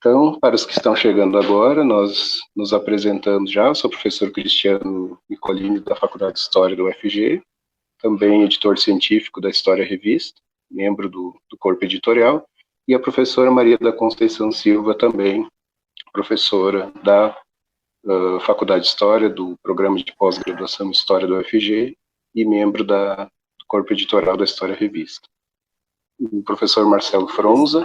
Então, para os que estão chegando agora, nós nos apresentamos já. Eu sou o professor Cristiano Nicolini, da Faculdade de História da UFG, também editor científico da História Revista, membro do corpo editorial, e a professora Maria da Conceição Silva, também professora da Faculdade de História, do Programa de Pós-Graduação em História da UFG, e membro do corpo editorial da História Revista. O professor Marcelo Fronza,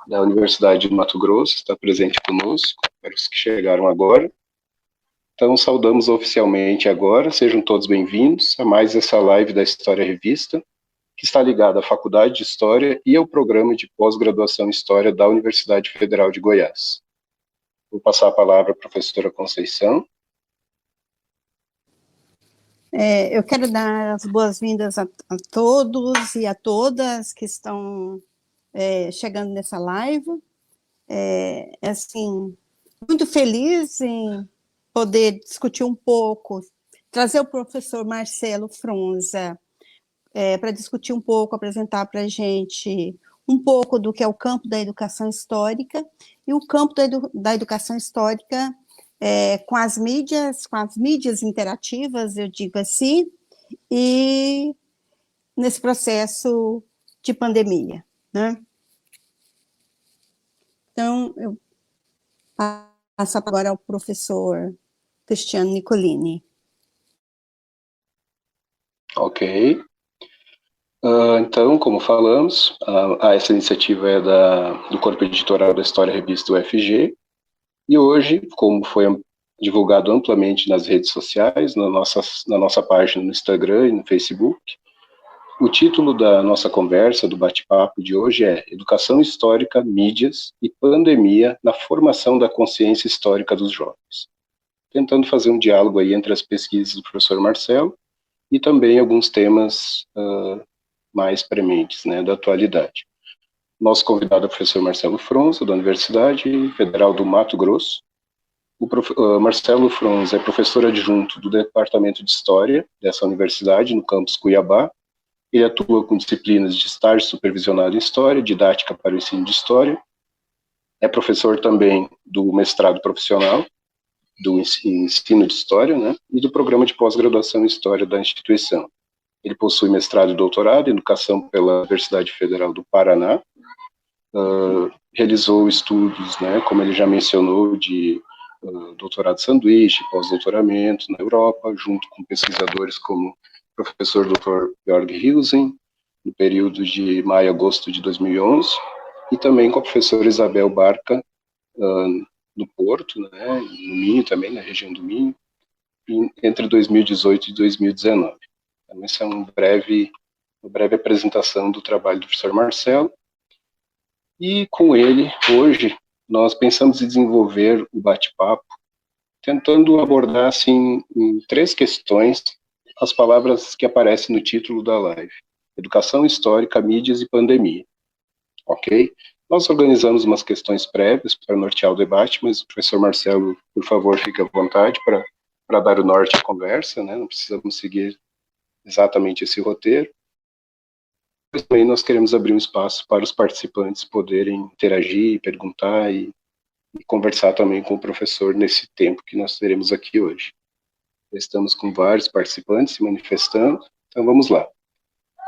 da Universidade de Mato Grosso, está presente conosco, para os que chegaram agora. Então, saudamos oficialmente agora, sejam todos bem-vindos a mais essa live da História Revista, que está ligada à Faculdade de História e ao Programa de Pós-Graduação em História da Universidade Federal de Goiás. Vou passar a palavra à professora Conceição. Eu quero dar as boas-vindas a todos e a todas que estão chegando nessa live. Assim, muito feliz em poder discutir um pouco, trazer o professor Marcelo Fronza para discutir um pouco, apresentar para a gente um pouco do que é o campo da educação histórica, e o campo da educação histórica com as mídias interativas, eu digo assim, e nesse processo de pandemia, né? Então, eu passo agora ao professor Cristiano Nicolini. Ok. Então, como falamos, essa iniciativa é do Corpo Editorial da História Revista UFG, e hoje, como foi divulgado amplamente nas redes sociais, na nossa página no Instagram e no Facebook, o título da nossa conversa, do bate-papo de hoje é Educação Histórica, Mídias e Pandemia na Formação da Consciência Histórica dos Jovens. Tentando fazer um diálogo aí entre as pesquisas do professor Marcelo e também alguns temas mais prementes, né, da atualidade. Nosso convidado é o professor Marcelo Fronza, da Universidade Federal do Mato Grosso. O Marcelo Fronza é professor adjunto do Departamento de História dessa universidade, no campus Cuiabá. Ele atua com disciplinas de estágio supervisionado em História, didática para o ensino de História. É professor também do mestrado profissional, do ensino de História, né, e do programa de pós-graduação em História da instituição. Ele possui mestrado e doutorado em Educação pela Universidade Federal do Paraná. Realizou estudos, né, como ele já mencionou, de doutorado sanduíche, pós-doutoramento na Europa, junto com pesquisadores como o professor Dr. Jörg Hilsen, no período de maio a agosto de 2011, e também com a professora Isabel Barca, no Porto, né, no Minho também, na região do Minho, entre 2018 e 2019. Então, essa é uma breve apresentação do trabalho do professor Marcelo. E com ele, hoje, nós pensamos em desenvolver o bate-papo, tentando abordar, assim, em 3 questões, as palavras que aparecem no título da live: Educação Histórica, Mídias e Pandemia. Ok? Nós organizamos umas questões prévias para nortear o debate, mas o professor Marcelo, por favor, fique à vontade para dar o norte à conversa, né? Não precisamos seguir exatamente esse roteiro. Mas também nós queremos abrir um espaço para os participantes poderem interagir, perguntar e conversar também com o professor nesse tempo que nós teremos aqui hoje. Estamos com vários participantes se manifestando, então vamos lá.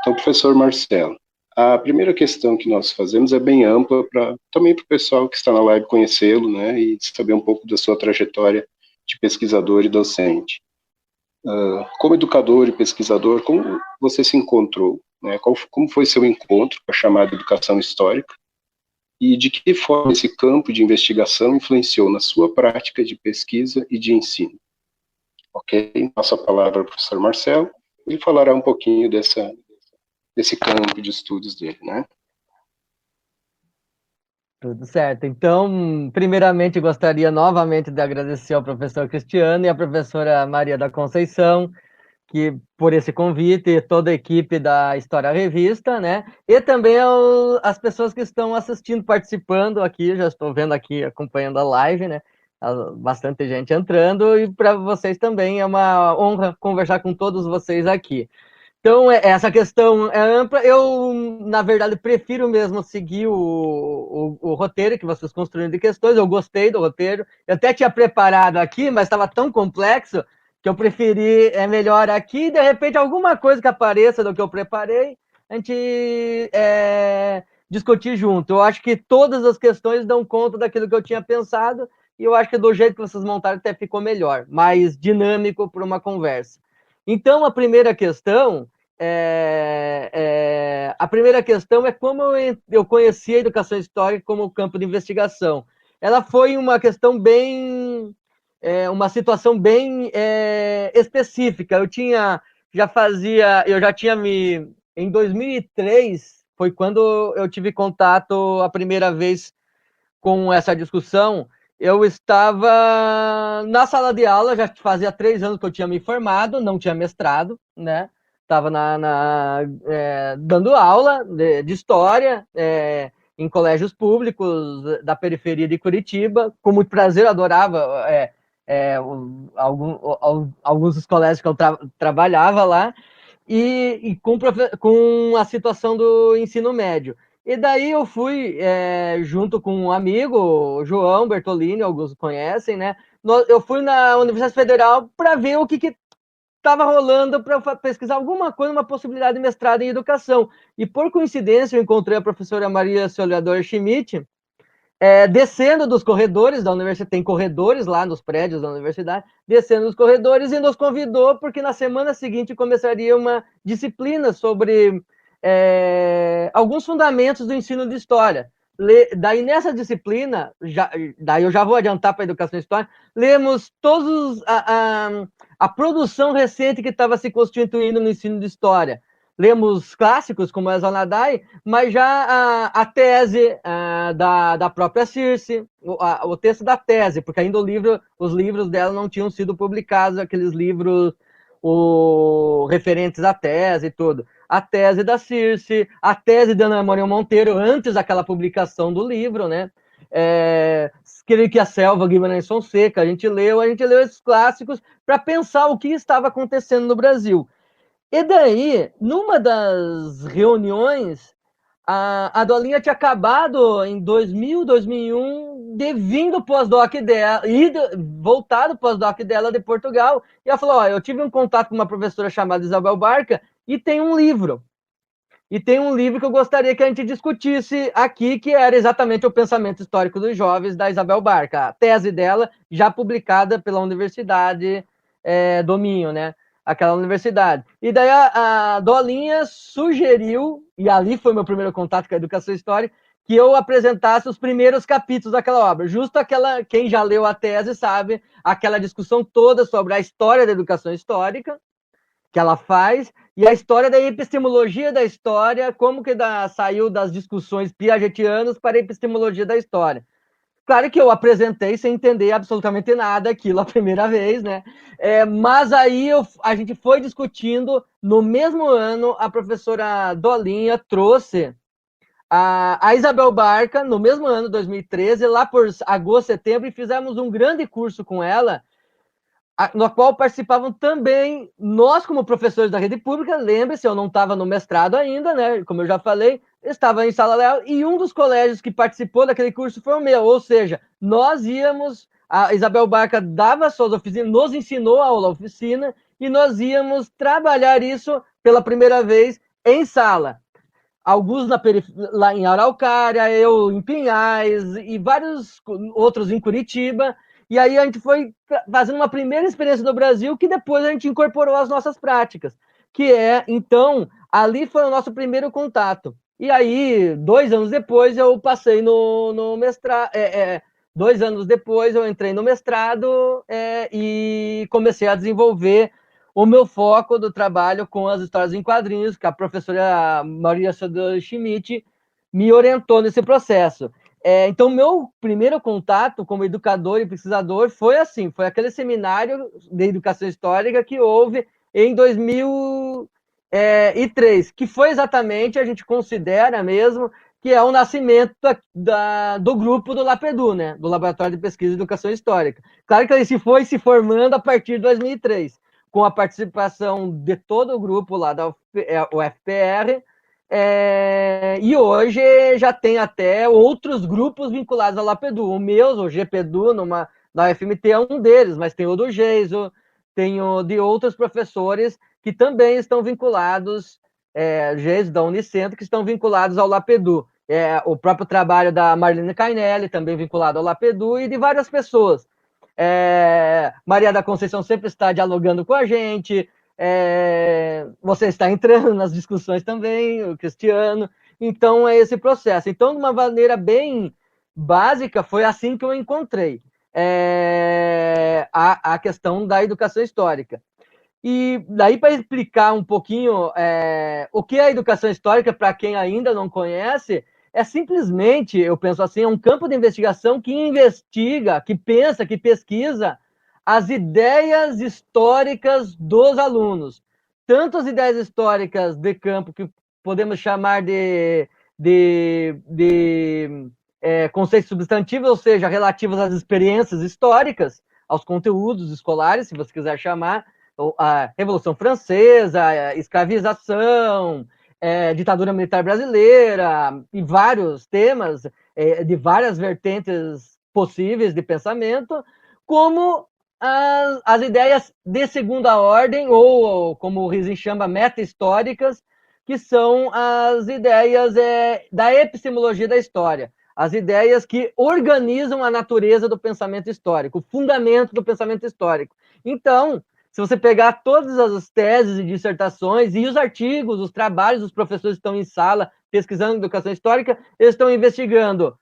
Então, professor Marcelo, a primeira questão que nós fazemos é bem ampla, também para o pessoal que está na live conhecê-lo, né, e saber um pouco da sua trajetória de pesquisador e docente. Como educador e pesquisador, como você se encontrou, né, como foi seu encontro com a chamada educação histórica, e de que forma esse campo de investigação influenciou na sua prática de pesquisa e de ensino? Ok? Passo a palavra ao professor Marcelo, ele falará um pouquinho desse campo de estudos dele, né? Tudo certo. Então, primeiramente, gostaria novamente de agradecer ao professor Cristiano e à professora Maria da Conceição, por esse convite, e toda a equipe da História Revista, né? E também as pessoas que estão assistindo, participando aqui, já estou vendo aqui, acompanhando a live, né? Bastante gente entrando, e para vocês também é uma honra conversar com todos vocês aqui. Então, essa questão é ampla. Eu, na verdade, prefiro mesmo seguir o roteiro que vocês construíram de questões. Eu gostei do roteiro. Eu até tinha preparado aqui, mas estava tão complexo que eu preferi, melhor aqui. De repente, alguma coisa que apareça do que eu preparei, a gente discutir junto. Eu acho que todas as questões dão conta daquilo que eu tinha pensado e eu acho que do jeito que vocês montaram até ficou melhor, mais dinâmico para uma conversa. Então, a primeira questão é como eu conheci a educação histórica como campo de investigação. Ela foi uma questão bem, uma situação bem específica. Em 2003, foi quando eu tive contato a primeira vez com essa discussão. Eu estava na sala de aula, já fazia 3 anos que eu tinha me formado, não tinha mestrado, né? Estava dando aula de história em colégios públicos da periferia de Curitiba, com muito prazer, eu adorava alguns dos colégios que eu trabalhava lá, e com a situação do ensino médio. E daí eu fui, junto com um amigo, o João Bertolini, alguns conhecem, né? Eu fui na Universidade Federal para ver o que estava rolando, para pesquisar alguma coisa, uma possibilidade de mestrado em educação. E por coincidência eu encontrei a professora Maria Soledor Schmidt, descendo dos corredores da universidade, tem corredores lá nos prédios da universidade, descendo dos corredores e nos convidou, porque na semana seguinte começaria uma disciplina sobre alguns fundamentos do ensino de história. Daí nessa disciplina, daí eu já vou adiantar para a educação histórica, lemos todos a produção recente que estava se constituindo no ensino de história. Lemos clássicos como a Zanadai, mas já a tese da própria Circe, o texto da tese, porque ainda os livros dela não tinham sido publicados, aqueles livros referentes à tese e tudo. A tese da Circe, a tese da Ana Maria Monteiro, antes daquela publicação do livro, né? Creio que a Selva Guimarães Fonseca, a gente leu esses clássicos para pensar o que estava acontecendo no Brasil. E daí, numa das reuniões, a Dolinha tinha acabado em 2000, 2001, vindo o pós-doc dela, voltado o pós-doc dela de Portugal, e ela falou, eu tive um contato com uma professora chamada Isabel Barca, e tem um livro que eu gostaria que a gente discutisse aqui, que era exatamente o pensamento histórico dos jovens da Isabel Barca, a tese dela, já publicada pela Universidade do Minho, né? Aquela universidade. E daí a Dolinha sugeriu, e ali foi meu primeiro contato com a educação histórica, que eu apresentasse os primeiros capítulos daquela obra. Justo quem já leu a tese sabe, aquela discussão toda sobre a história da educação histórica, que ela faz, e a história da epistemologia da história, como que saiu das discussões piagetianas para a epistemologia da história. Claro que eu apresentei sem entender absolutamente nada aquilo a primeira vez, né? Mas aí a gente foi discutindo. No mesmo ano, a professora Dolinha trouxe a Isabel Barca, no mesmo ano, 2013, lá por agosto, setembro, e fizemos um grande curso com ela, no qual participavam também nós, como professores da rede pública. Lembre-se, eu não estava no mestrado ainda, né? Como eu já falei, estava em sala de aula, e um dos colégios que participou daquele curso foi o meu, ou seja, nós íamos, a Isabel Barca dava suas oficinas, nos ensinou a aula oficina, e nós íamos trabalhar isso pela primeira vez em sala. Alguns lá em Araucária, eu em Pinhais, e vários outros em Curitiba. E aí a gente foi fazendo uma primeira experiência no Brasil, que depois a gente incorporou às nossas práticas. Então, ali foi o nosso primeiro contato. E aí, 2 anos depois, eu passei no mestrado. 2 anos depois, eu entrei no mestrado e comecei a desenvolver o meu foco do trabalho com as histórias em quadrinhos, que a professora Maria Soledor Schmidt me orientou nesse processo. Então, meu primeiro contato como educador e pesquisador foi aquele seminário de educação histórica que houve em 2003, que foi exatamente, a gente considera mesmo, que é o nascimento do grupo do LAPEDU, né? Do Laboratório de Pesquisa e Educação Histórica. Claro que ele foi se formando a partir de 2003, com a participação de todo o grupo lá da UFPR, e hoje já tem até outros grupos vinculados ao LAPEDU. O meu, o GPEDU, na UFMT é um deles, mas tem o do Geiso, tem o de outros professores que também estão vinculados, Geiso da Unicentro, que estão vinculados ao LAPEDU. O próprio trabalho da Marlene Cainelli, também vinculado ao LAPEDU, e de várias pessoas. Maria da Conceição sempre está dialogando com a gente, você está entrando nas discussões também, o Cristiano, então é esse processo. Então, de uma maneira bem básica, foi assim que eu encontrei a questão da educação histórica. E daí, para explicar um pouquinho o que é a educação histórica, para quem ainda não conhece, é simplesmente, eu penso assim, é um campo de investigação que investiga, que pensa, que pesquisa as ideias históricas dos alunos. Tanto as ideias históricas de campo, que podemos chamar de conceitos substantivos, ou seja, relativos às experiências históricas, aos conteúdos escolares, se você quiser chamar, a Revolução Francesa, a escravização, ditadura militar brasileira, e vários temas de várias vertentes possíveis de pensamento, como as ideias de segunda ordem, ou como o Riesing chama, meta-históricas, que são as ideias da epistemologia da história, as ideias que organizam a natureza do pensamento histórico, o fundamento do pensamento histórico. Então, se você pegar todas as teses e dissertações e os artigos, os trabalhos dos professores que estão em sala pesquisando educação histórica, eles estão investigando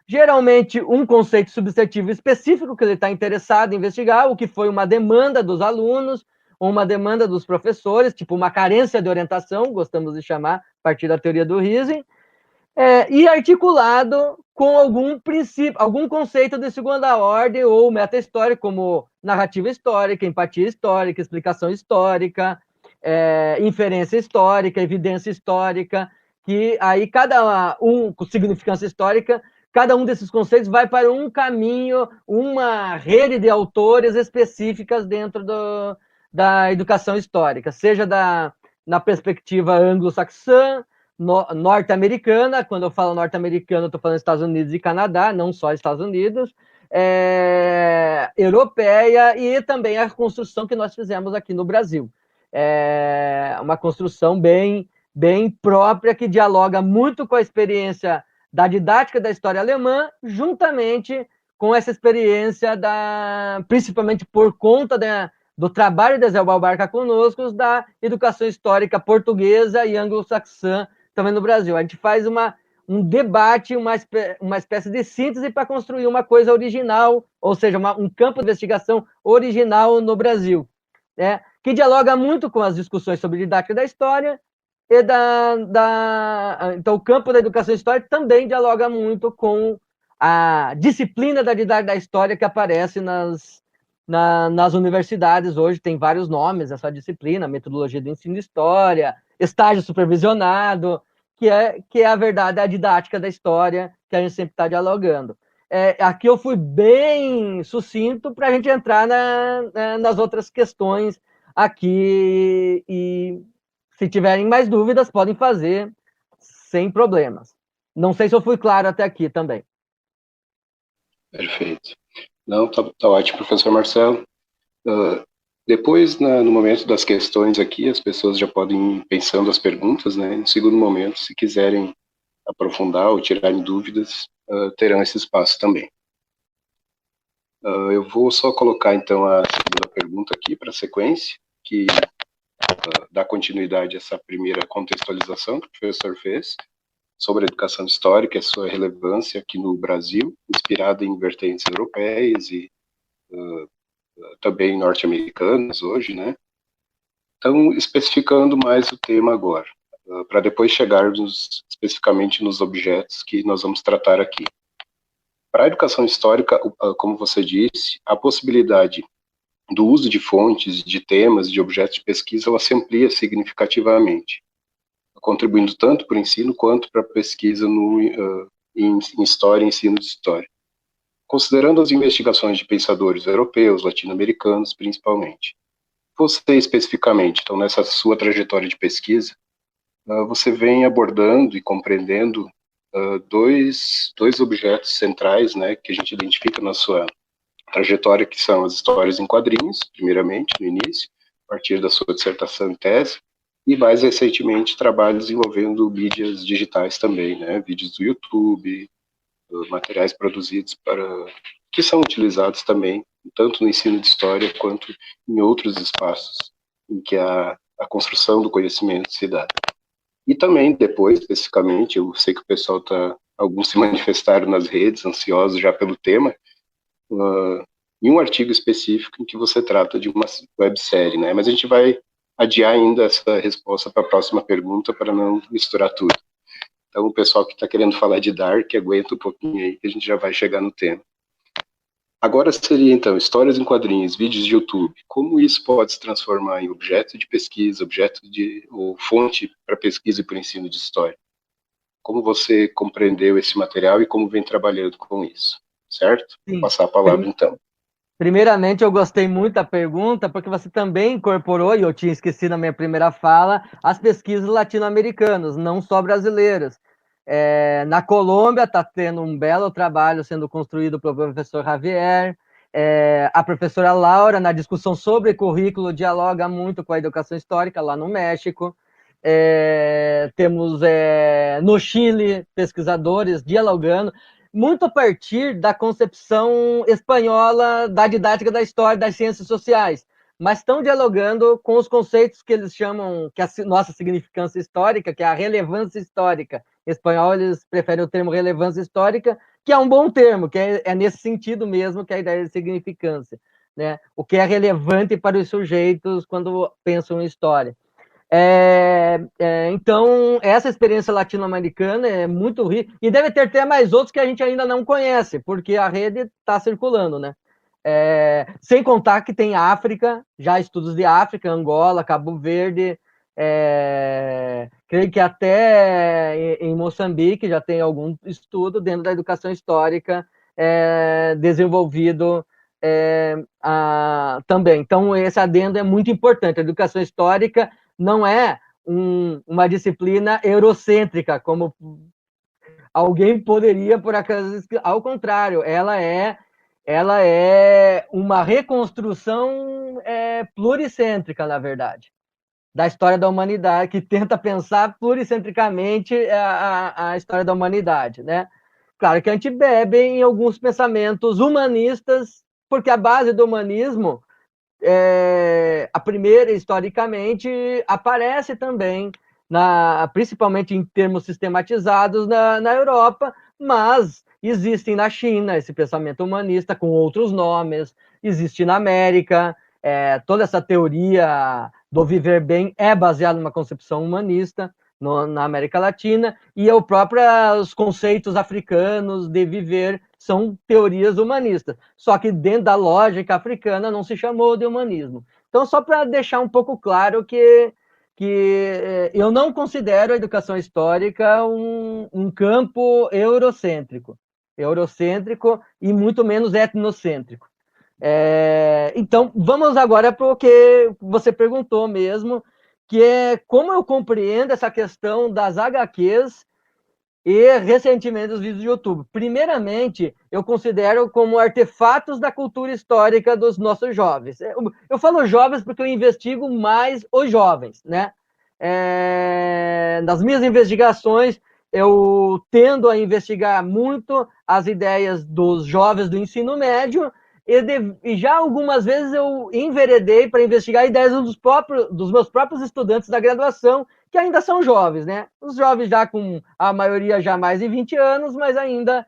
geralmente um conceito substantivo específico que ele está interessado em investigar, o que foi uma demanda dos alunos, ou uma demanda dos professores, tipo uma carência de orientação, gostamos de chamar, a partir da teoria do Riesing, e articulado com algum princípio, algum conceito de segunda ordem ou meta-histórica, como narrativa histórica, empatia histórica, explicação histórica, inferência histórica, evidência histórica, que aí cada um, com significância histórica, cada um desses conceitos vai para um caminho, uma rede de autores específicas dentro da educação histórica, seja na perspectiva anglo-saxã, norte-americana. Quando eu falo norte-americana, eu estou falando Estados Unidos e Canadá, não só Estados Unidos, europeia, e também a construção que nós fizemos aqui no Brasil. Uma construção bem própria, que dialoga muito com a experiência da didática da história alemã, juntamente com essa experiência, principalmente por conta do trabalho de Zé Balbarca conosco, da educação histórica portuguesa e anglo-saxã também no Brasil. A gente faz um debate, uma espécie de síntese para construir uma coisa original, ou seja, um campo de investigação original no Brasil, que dialoga muito com as discussões sobre didática da história, e então o campo da educação histórica também dialoga muito com a disciplina da didática da história que aparece nas universidades. Hoje tem vários nomes essa disciplina: metodologia do ensino de história, estágio supervisionado, que é a verdade, a didática da história, que a gente sempre está dialogando. Aqui eu fui bem sucinto para a gente entrar nas outras questões aqui, e se tiverem mais dúvidas, podem fazer sem problemas. Não sei se eu fui claro até aqui também. Perfeito. Não, tá ótimo, professor Marcelo. Depois, no momento das questões aqui, as pessoas já podem ir pensando as perguntas, né? No segundo momento, se quiserem aprofundar ou tirarem dúvidas, terão esse espaço também. Eu vou só colocar, então, a segunda pergunta aqui para a sequência, que dá continuidade a essa primeira contextualização que o professor fez sobre a educação histórica e a sua relevância aqui no Brasil, inspirada em vertentes europeias e também norte-americanas hoje, né? Então, especificando mais o tema agora, para depois chegarmos especificamente nos objetos que nós vamos tratar aqui. Para a educação histórica, como você disse, a possibilidade do uso de fontes, de temas, de objetos de pesquisa, ela se amplia significativamente, contribuindo tanto para o ensino quanto para a pesquisa em história e ensino de história, considerando as investigações de pensadores europeus, latino-americanos, principalmente. você especificamente, então, nessa sua trajetória de pesquisa, você vem abordando e compreendendo dois objetos centrais, né, que a gente identifica na sua trajetória, que são as histórias em quadrinhos, primeiramente, no início, a partir da sua dissertação e tese, e mais recentemente trabalhos envolvendo mídias digitais também, né, vídeos do YouTube, materiais produzidos que são utilizados também, tanto no ensino de história quanto em outros espaços em que a construção do conhecimento se dá. E também depois, especificamente, eu sei que o pessoal alguns se manifestaram nas redes, ansiosos já pelo tema, em um artigo específico em que você trata de uma websérie, né? Mas a gente vai adiar ainda essa resposta para a próxima pergunta para não misturar tudo. Então, o pessoal que está querendo falar de Dark, aguenta um pouquinho aí que a gente já vai chegar no tema. Agora seria, então, histórias em quadrinhos, vídeos de YouTube. Como isso pode se transformar em objeto de pesquisa, ou fonte para pesquisa e para o ensino de história? Como você compreendeu esse material e como vem trabalhando com isso, certo? Sim. Vou passar a palavra, então. Primeiramente, eu gostei muito da pergunta, porque você também incorporou, e eu tinha esquecido na minha primeira fala, as pesquisas latino-americanas, não só brasileiras. Na Colômbia está tendo um belo trabalho sendo construído pelo professor Javier, a professora Laura, na discussão sobre currículo, dialoga muito com a educação histórica lá no México. Temos no Chile pesquisadores dialogando, muito a partir da concepção espanhola da didática da história, das ciências sociais, mas estão dialogando com os conceitos que eles chamam, que a nossa significância histórica, que é a relevância histórica. Em espanhol, eles preferem o termo relevância histórica, que é um bom termo, que é nesse sentido mesmo que é a ideia de significância, né? O que é relevante para os sujeitos quando pensam em história. Então, essa experiência latino-americana é muito rica, e deve ter até mais outros que a gente ainda não conhece, porque a rede está circulando, né? Sem contar que tem África, já estudos de África, Angola, Cabo Verde, creio que até em Moçambique já tem algum estudo dentro da educação histórica desenvolvido também. Então, esse adendo é muito importante. A educação histórica não é uma disciplina eurocêntrica, como alguém poderia, por acaso, ao contrário, ela é uma reconstrução pluricêntrica, na verdade, da história da humanidade, que tenta pensar pluricentricamente a história da humanidade, né? Claro que a gente bebe em alguns pensamentos humanistas, porque a base do humanismo, a primeira, historicamente, aparece também, principalmente em termos sistematizados, na Europa, mas existem na China esse pensamento humanista com outros nomes, existe na América, toda essa teoria do viver bem é baseada numa concepção humanista na América Latina, e os conceitos africanos de viver são teorias humanistas, só que dentro da lógica africana não se chamou de humanismo. Então, só para deixar um pouco claro que eu não considero a educação histórica um campo eurocêntrico e muito menos etnocêntrico. Então, vamos agora para o que você perguntou mesmo, que é como eu compreendo essa questão das HQs e recentemente os vídeos do YouTube. Primeiramente, eu considero como artefatos da cultura histórica dos nossos jovens. Eu falo jovens porque eu investigo mais os jovens, né? Nas minhas investigações, eu tendo a investigar muito as ideias dos jovens do ensino médio, e já algumas vezes eu enveredei para investigar ideias dos meus próprios estudantes da graduação, que ainda são jovens, né? Os jovens já com a maioria já mais de 20 anos, mas ainda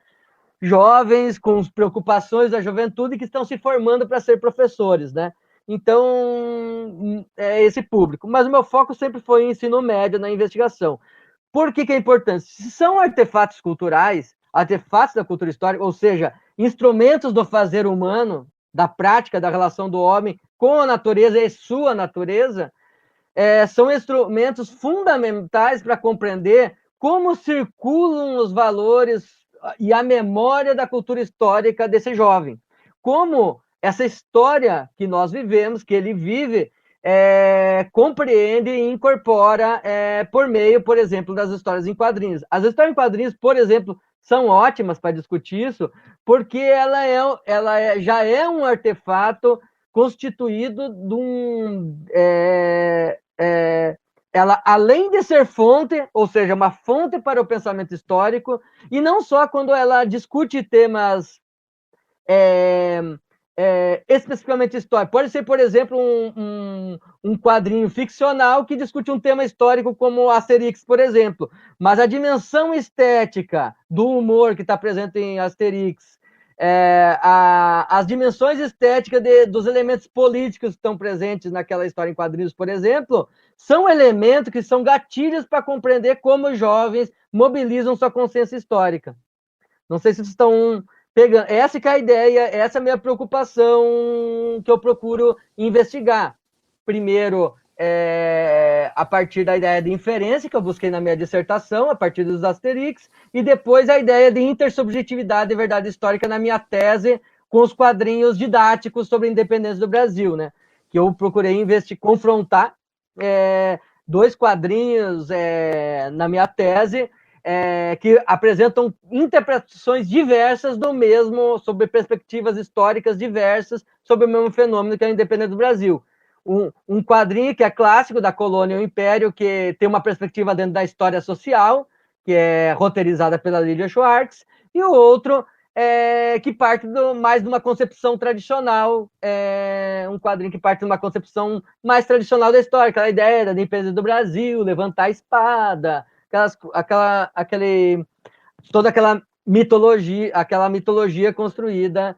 jovens com preocupações da juventude que estão se formando para ser professores, né? Então, é esse público. Mas o meu foco sempre foi em ensino médio, na investigação. Por que é importante? Se são artefatos culturais, artefatos da cultura histórica, ou seja, instrumentos do fazer humano, da prática, da relação do homem com a natureza e sua natureza, são instrumentos fundamentais para compreender como circulam os valores e a memória da cultura histórica desse jovem. Como essa história que nós vivemos, que ele vive, compreende e incorpora por meio, por exemplo, das histórias em quadrinhos. As histórias em quadrinhos, por exemplo, são ótimas para discutir isso, porque já é um artefato constituído de ela, além de ser fonte, ou seja, uma fonte para o pensamento histórico, e não só quando ela discute temas especificamente históricos. Pode ser, por exemplo, um quadrinho ficcional que discute um tema histórico, como Asterix, por exemplo. Mas a dimensão estética do humor que está presente em Asterix, as dimensões estéticas dos elementos políticos que estão presentes naquela história em quadrinhos, por exemplo, são elementos que são gatilhos para compreender como os jovens mobilizam sua consciência histórica. Não sei se vocês estão pegando. Essa que é a ideia, essa é a minha preocupação que eu procuro investigar. Primeiro, a partir da ideia de inferência, que eu busquei na minha dissertação, a partir dos Asterix, e depois a ideia de intersubjetividade e verdade histórica na minha tese, com os quadrinhos didáticos sobre a independência do Brasil, né? Que eu procurei confrontar dois quadrinhos na minha tese, que apresentam interpretações diversas do mesmo, sobre perspectivas históricas diversas, sobre o mesmo fenômeno que é a independência do Brasil. Um quadrinho que é clássico da colônia e o império, que tem uma perspectiva dentro da história social, que é roteirizada pela Lilia Schwartz, e o outro que parte mais de uma concepção tradicional, um quadrinho que parte de uma concepção mais tradicional da história, aquela ideia da independência do Brasil, levantar a espada, toda aquela mitologia construída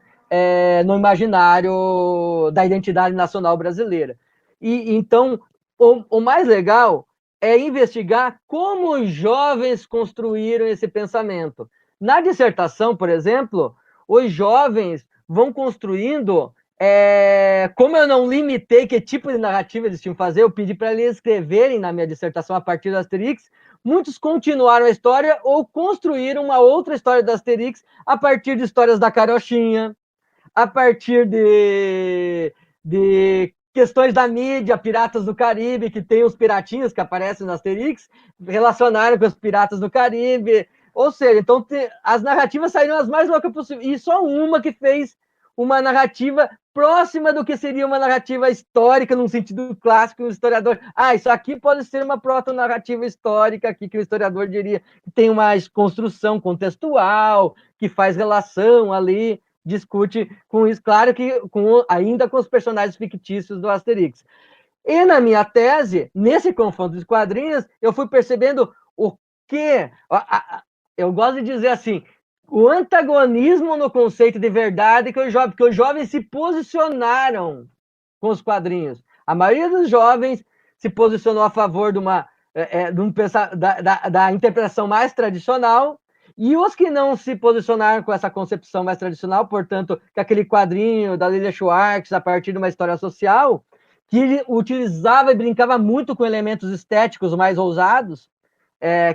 no imaginário da identidade nacional brasileira. E então, o mais legal é investigar como os jovens construíram esse pensamento. Na dissertação, por exemplo, os jovens vão construindo, como eu não limitei que tipo de narrativa eles tinham que fazer, eu pedi para eles escreverem na minha dissertação a partir do Asterix. Muitos continuaram a história ou construíram uma outra história do Asterix a partir de histórias da Carochinha, a partir de questões da mídia, Piratas do Caribe, que tem os piratinhos que aparecem no Asterix, relacionaram com os Piratas do Caribe. Ou seja, então as narrativas saíram as mais loucas possíveis. E só uma que fez uma narrativa próxima do que seria uma narrativa histórica, num sentido clássico, um historiador. Isso aqui pode ser uma proto-narrativa histórica, aqui, que o historiador diria que tem uma construção contextual, que faz relação ali, discute com isso, claro que ainda com os personagens fictícios do Asterix. E na minha tese, nesse confronto de quadrinhos, eu fui percebendo o que... Eu gosto de dizer assim, o antagonismo no conceito de verdade que os jovens se posicionaram com os quadrinhos. A maioria dos jovens se posicionou a favor da interpretação mais tradicional, e os que não se posicionaram com essa concepção mais tradicional, portanto, que aquele quadrinho da Lilia Schwartz, a partir de uma história social, que ele utilizava e brincava muito com elementos estéticos mais ousados.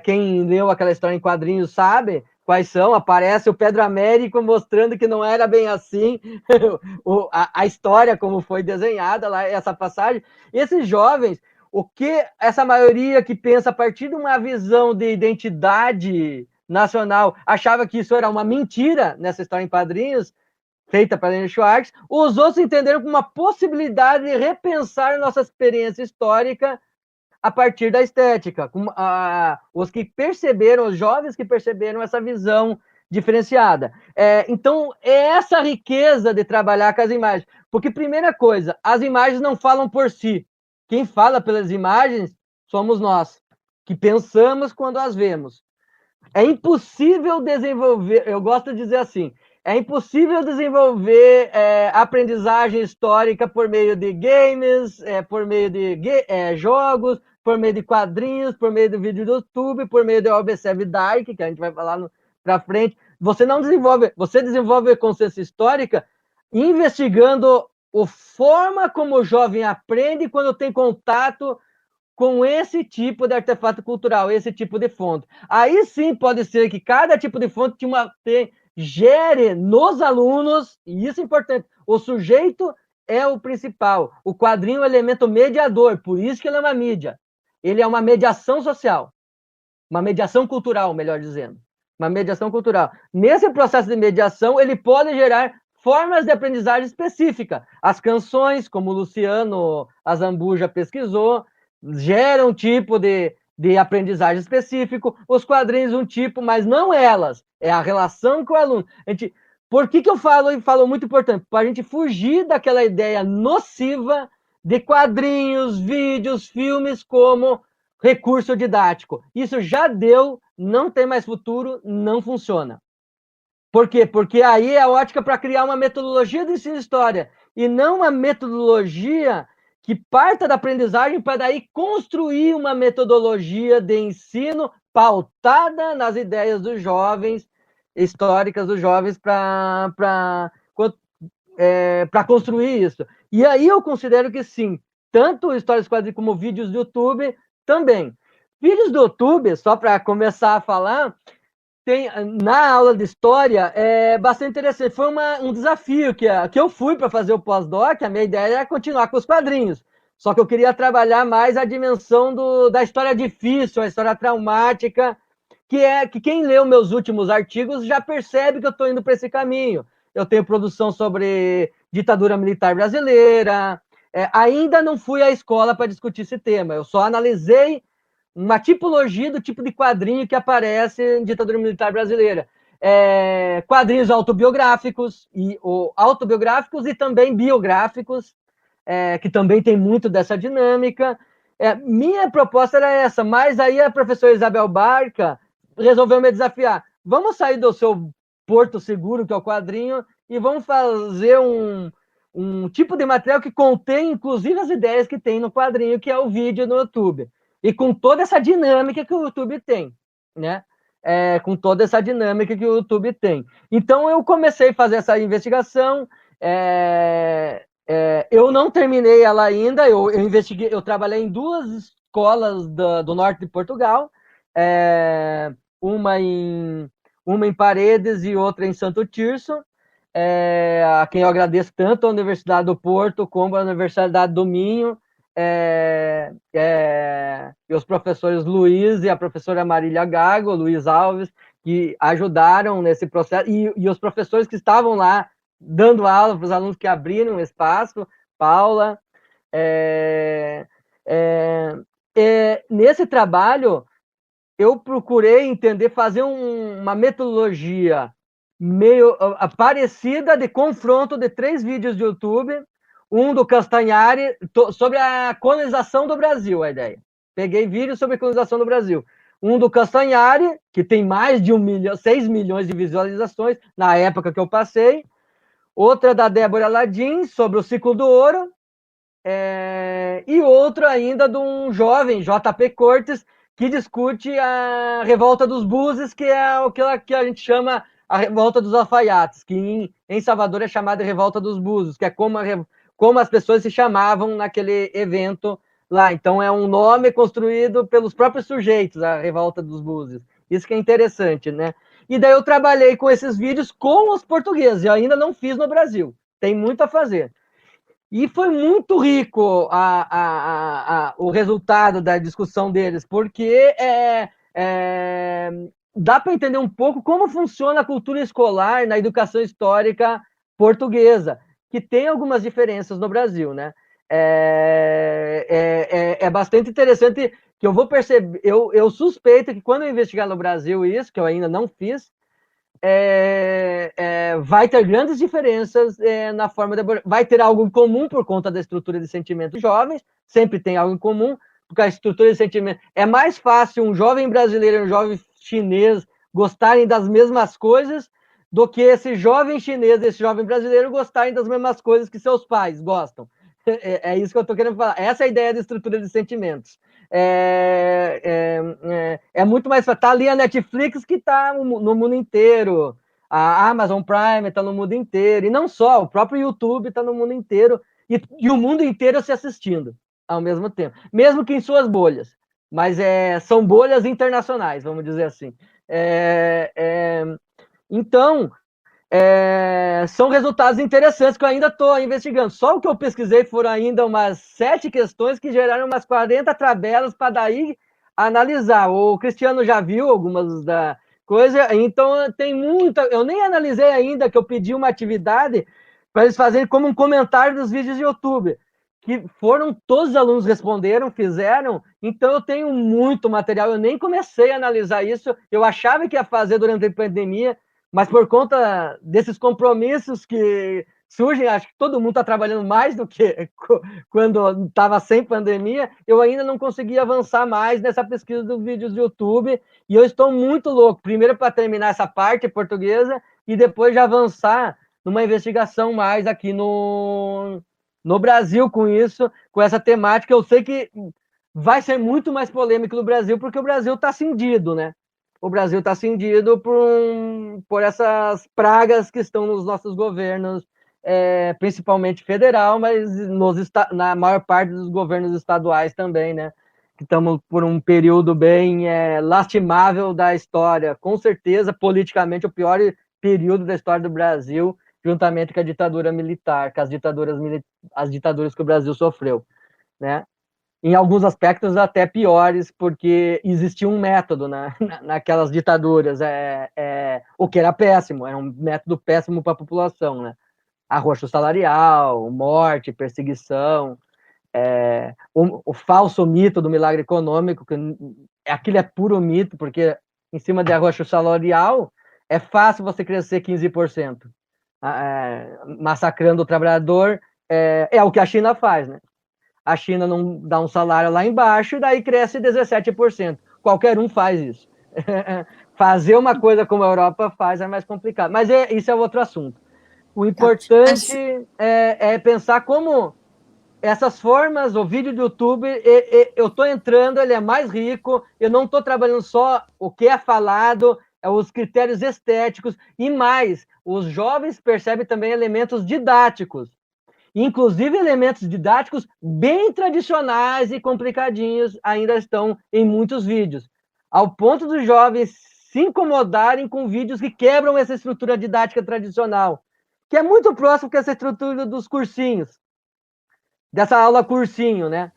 Quem leu aquela história em quadrinhos sabe quais são. Aparece o Pedro Américo mostrando que não era bem assim a história como foi desenhada lá, essa passagem. Esses jovens, essa maioria que pensa a partir de uma visão de identidade nacional, achava que isso era uma mentira nessa história em quadrinhos, feita para Lilia Schwartz, os outros entenderam como uma possibilidade de repensar nossa experiência histórica a partir da estética, os jovens que perceberam essa visão diferenciada. Então, é essa riqueza de trabalhar com as imagens, porque, primeira coisa, as imagens não falam por si. Quem fala pelas imagens somos nós, que pensamos quando as vemos. É impossível desenvolver, eu gosto de dizer assim, é impossível desenvolver aprendizagem histórica por meio de games, por meio de jogos, por meio de quadrinhos, por meio do vídeo do YouTube, por meio do Observe Dark, que a gente vai falar para frente. Você desenvolve consciência histórica investigando a forma como o jovem aprende quando tem contato com esse tipo de artefato cultural, esse tipo de fonte. Aí sim pode ser que cada tipo de fonte gere nos alunos, e isso é importante, o sujeito é o principal. O quadrinho é o elemento mediador, por isso que ele é uma mídia. Ele é uma mediação social, uma mediação cultural, melhor dizendo. Uma mediação cultural. Nesse processo de mediação, ele pode gerar formas de aprendizagem específica. As canções, como o Luciano Azambuja pesquisou, geram um tipo de aprendizagem específico, os quadrinhos um tipo, mas não elas, é a relação com o aluno. Por que eu falo muito importante? Para a gente fugir daquela ideia nociva de quadrinhos, vídeos, filmes como recurso didático. Isso já deu, não tem mais futuro, não funciona. Por quê? Porque aí é a ótica para criar uma metodologia de ensino-história, e não uma metodologia que parta da aprendizagem para daí construir uma metodologia de ensino pautada nas ideias dos jovens, históricas dos jovens, para construir isso. E aí eu considero que sim, tanto histórias quadrinhos como vídeos do YouTube também. Vídeos do YouTube, só para começar a falar, tem, na aula de história, é bastante interessante. Foi um desafio que eu fui para fazer o pós-doc. A minha ideia era continuar com os quadrinhos. Só que eu queria trabalhar mais a dimensão da história difícil, a história traumática, que quem leu meus últimos artigos já percebe que eu estou indo para esse caminho. Eu tenho produção sobre ditadura militar brasileira. Ainda não fui à escola para discutir esse tema. Eu só analisei uma tipologia do tipo de quadrinho que aparece em ditadura militar brasileira. Quadrinhos autobiográficos e também biográficos, que também tem muito dessa dinâmica. Minha proposta era essa, mas aí a professora Isabel Barca resolveu me desafiar. Vamos sair do seu porto seguro, que é o quadrinho, e vamos fazer um tipo de material que contém, inclusive, as ideias que tem no quadrinho, que é o vídeo no YouTube. E com toda essa dinâmica que o YouTube tem, né? Com toda essa dinâmica que o YouTube tem. Então, eu comecei a fazer essa investigação. Eu não terminei ela ainda. Eu trabalhei em 2 escolas do norte de Portugal, uma em Paredes e outra em Santo Tirso, a quem eu agradeço tanto a Universidade do Porto como a Universidade do Minho, e os professores Luiz e a professora Marília Gago, Luiz Alves, que ajudaram nesse processo, e os professores que estavam lá dando aula para os alunos que abriram espaço, Paula. Nesse trabalho, eu procurei entender, fazer uma metodologia meio parecida de confronto de 3 vídeos de YouTube, um do Castanhari, sobre a colonização do Brasil, a ideia. Peguei vídeos sobre a colonização do Brasil. Um do Castanhari, que tem mais de 6 milhões de visualizações, na época que eu passei. Outra da Débora Ladim, sobre o ciclo do ouro. E outro ainda de um jovem, JP Cortes, que discute a revolta dos Búzios, que é o que a gente chama a revolta dos alfaiates, que em Salvador é chamada de revolta dos Búzios, que é como as pessoas se chamavam naquele evento lá. Então, é um nome construído pelos próprios sujeitos, a revolta dos Búzios. Isso que é interessante, né? E daí eu trabalhei com esses vídeos com os portugueses, eu ainda não fiz no Brasil, tem muito a fazer. E foi muito rico o resultado da discussão deles, porque dá para entender um pouco como funciona a cultura escolar na educação histórica portuguesa, que tem algumas diferenças no Brasil, né? É bastante interessante que eu vou perceber, eu suspeito que quando eu investigar no Brasil isso, que eu ainda não fiz, vai ter grandes diferenças na forma de abordar. Vai ter algo em comum por conta da estrutura de sentimentos jovens, sempre tem algo em comum, porque a estrutura de sentimento é mais fácil um jovem brasileiro e um jovem chinês gostarem das mesmas coisas do que esse jovem chinês e esse jovem brasileiro gostarem das mesmas coisas que seus pais gostam. É isso que eu estou querendo falar. Essa é a ideia de estrutura de sentimentos. É muito mais fácil. Está ali a Netflix, que está no mundo inteiro. A Amazon Prime está no mundo inteiro. E não só, o próprio YouTube está no mundo inteiro. E o mundo inteiro se assistindo ao mesmo tempo. Mesmo que em suas bolhas. Mas são bolhas internacionais, vamos dizer assim. Então, são resultados interessantes que eu ainda estou investigando. Só o que eu pesquisei foram ainda umas 7 questões que geraram umas 40 tabelas para daí analisar. O Cristiano já viu algumas da coisa, então tem muita... Eu nem analisei ainda, que eu pedi uma atividade para eles fazerem como um comentário dos vídeos do YouTube, que foram, todos os alunos responderam, fizeram, então eu tenho muito material, eu nem comecei a analisar isso, eu achava que ia fazer durante a pandemia, mas por conta desses compromissos que surgem, acho que todo mundo está trabalhando mais do que quando estava sem pandemia, eu ainda não consegui avançar mais nessa pesquisa dos vídeos do YouTube, e eu estou muito louco, primeiro para terminar essa parte portuguesa, e depois de avançar numa investigação mais aqui no Brasil com isso, com essa temática. Eu sei que vai ser muito mais polêmico no Brasil, porque o Brasil está cindido, né? O Brasil está cindido por essas pragas que estão nos nossos governos, principalmente federal, mas na maior parte dos governos estaduais também, né? Que estamos por um período bem lastimável da história, com certeza, politicamente, o pior período da história do Brasil, juntamente com a ditadura militar, com as ditaduras que o Brasil sofreu, né? Em alguns aspectos até piores, porque existia um método naquelas ditaduras, o que era péssimo, era um método péssimo para a população, né? Arroxo salarial, morte, perseguição, o falso mito do milagre econômico, que aquilo é puro mito, porque em cima de arroxo salarial é fácil você crescer 15%. Massacrando o trabalhador, é o que a China faz, né? A China não dá um salário lá embaixo e daí cresce 17%. Qualquer um faz isso. Fazer uma coisa como a Europa faz é mais complicado. Mas isso é outro assunto. O importante é pensar como essas formas, o vídeo do YouTube, eu estou entrando, ele é mais rico, eu não estou trabalhando só o que é falado, os critérios estéticos, e mais, os jovens percebem também elementos didáticos, inclusive elementos didáticos bem tradicionais e complicadinhos ainda estão em muitos vídeos, ao ponto dos jovens se incomodarem com vídeos que quebram essa estrutura didática tradicional, que é muito próximo com essa estrutura dos cursinhos, dessa aula cursinho, né?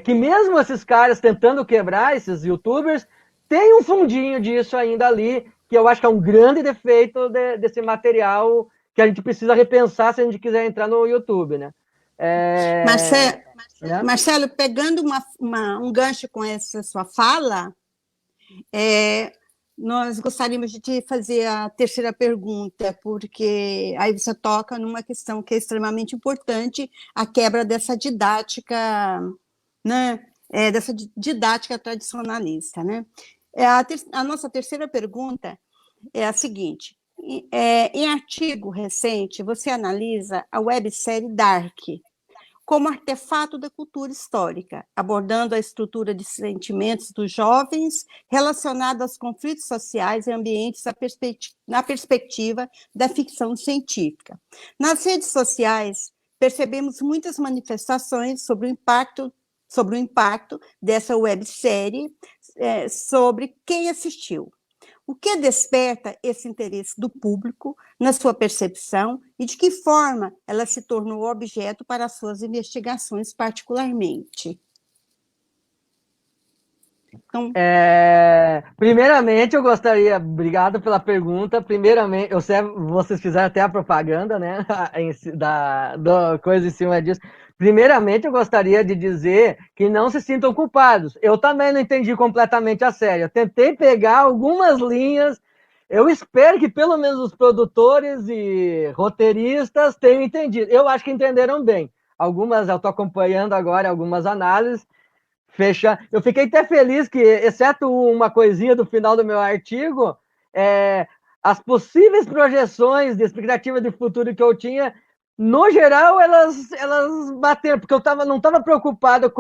Que mesmo esses caras tentando quebrar, esses youtubers, tem um fundinho disso ainda ali, que eu acho que é um grande defeito desse material que a gente precisa repensar se a gente quiser entrar no YouTube, né? Marcelo, pegando um gancho com essa sua fala, nós gostaríamos de te fazer a terceira pergunta, porque aí você toca numa questão que é extremamente importante, a quebra dessa didática, né? Dessa didática tradicionalista, né? A nossa terceira pergunta é a seguinte: em artigo recente, você analisa a websérie Dark como artefato da cultura histórica, abordando a estrutura de sentimentos dos jovens relacionado aos conflitos sociais e ambientes na perspectiva da ficção científica. Nas redes sociais, percebemos muitas manifestações sobre o impacto dessa websérie sobre quem assistiu. O que desperta esse interesse do público na sua percepção e de que forma ela se tornou objeto para as suas investigações particularmente? Então... primeiramente, eu gostaria, obrigado pela pergunta, primeiramente, vocês fizeram até a propaganda, né, da coisa em cima disso. Primeiramente, eu gostaria de dizer que não se sintam culpados. Eu também não entendi completamente a série. Eu tentei pegar algumas linhas. Eu espero que pelo menos os produtores e roteiristas tenham entendido. Eu acho que entenderam bem. Eu estou acompanhando agora algumas análises. Eu fiquei até feliz que, exceto uma coisinha do final do meu artigo, as possíveis projeções de expectativa de futuro que eu tinha, no geral, elas bateram, porque eu não estava preocupado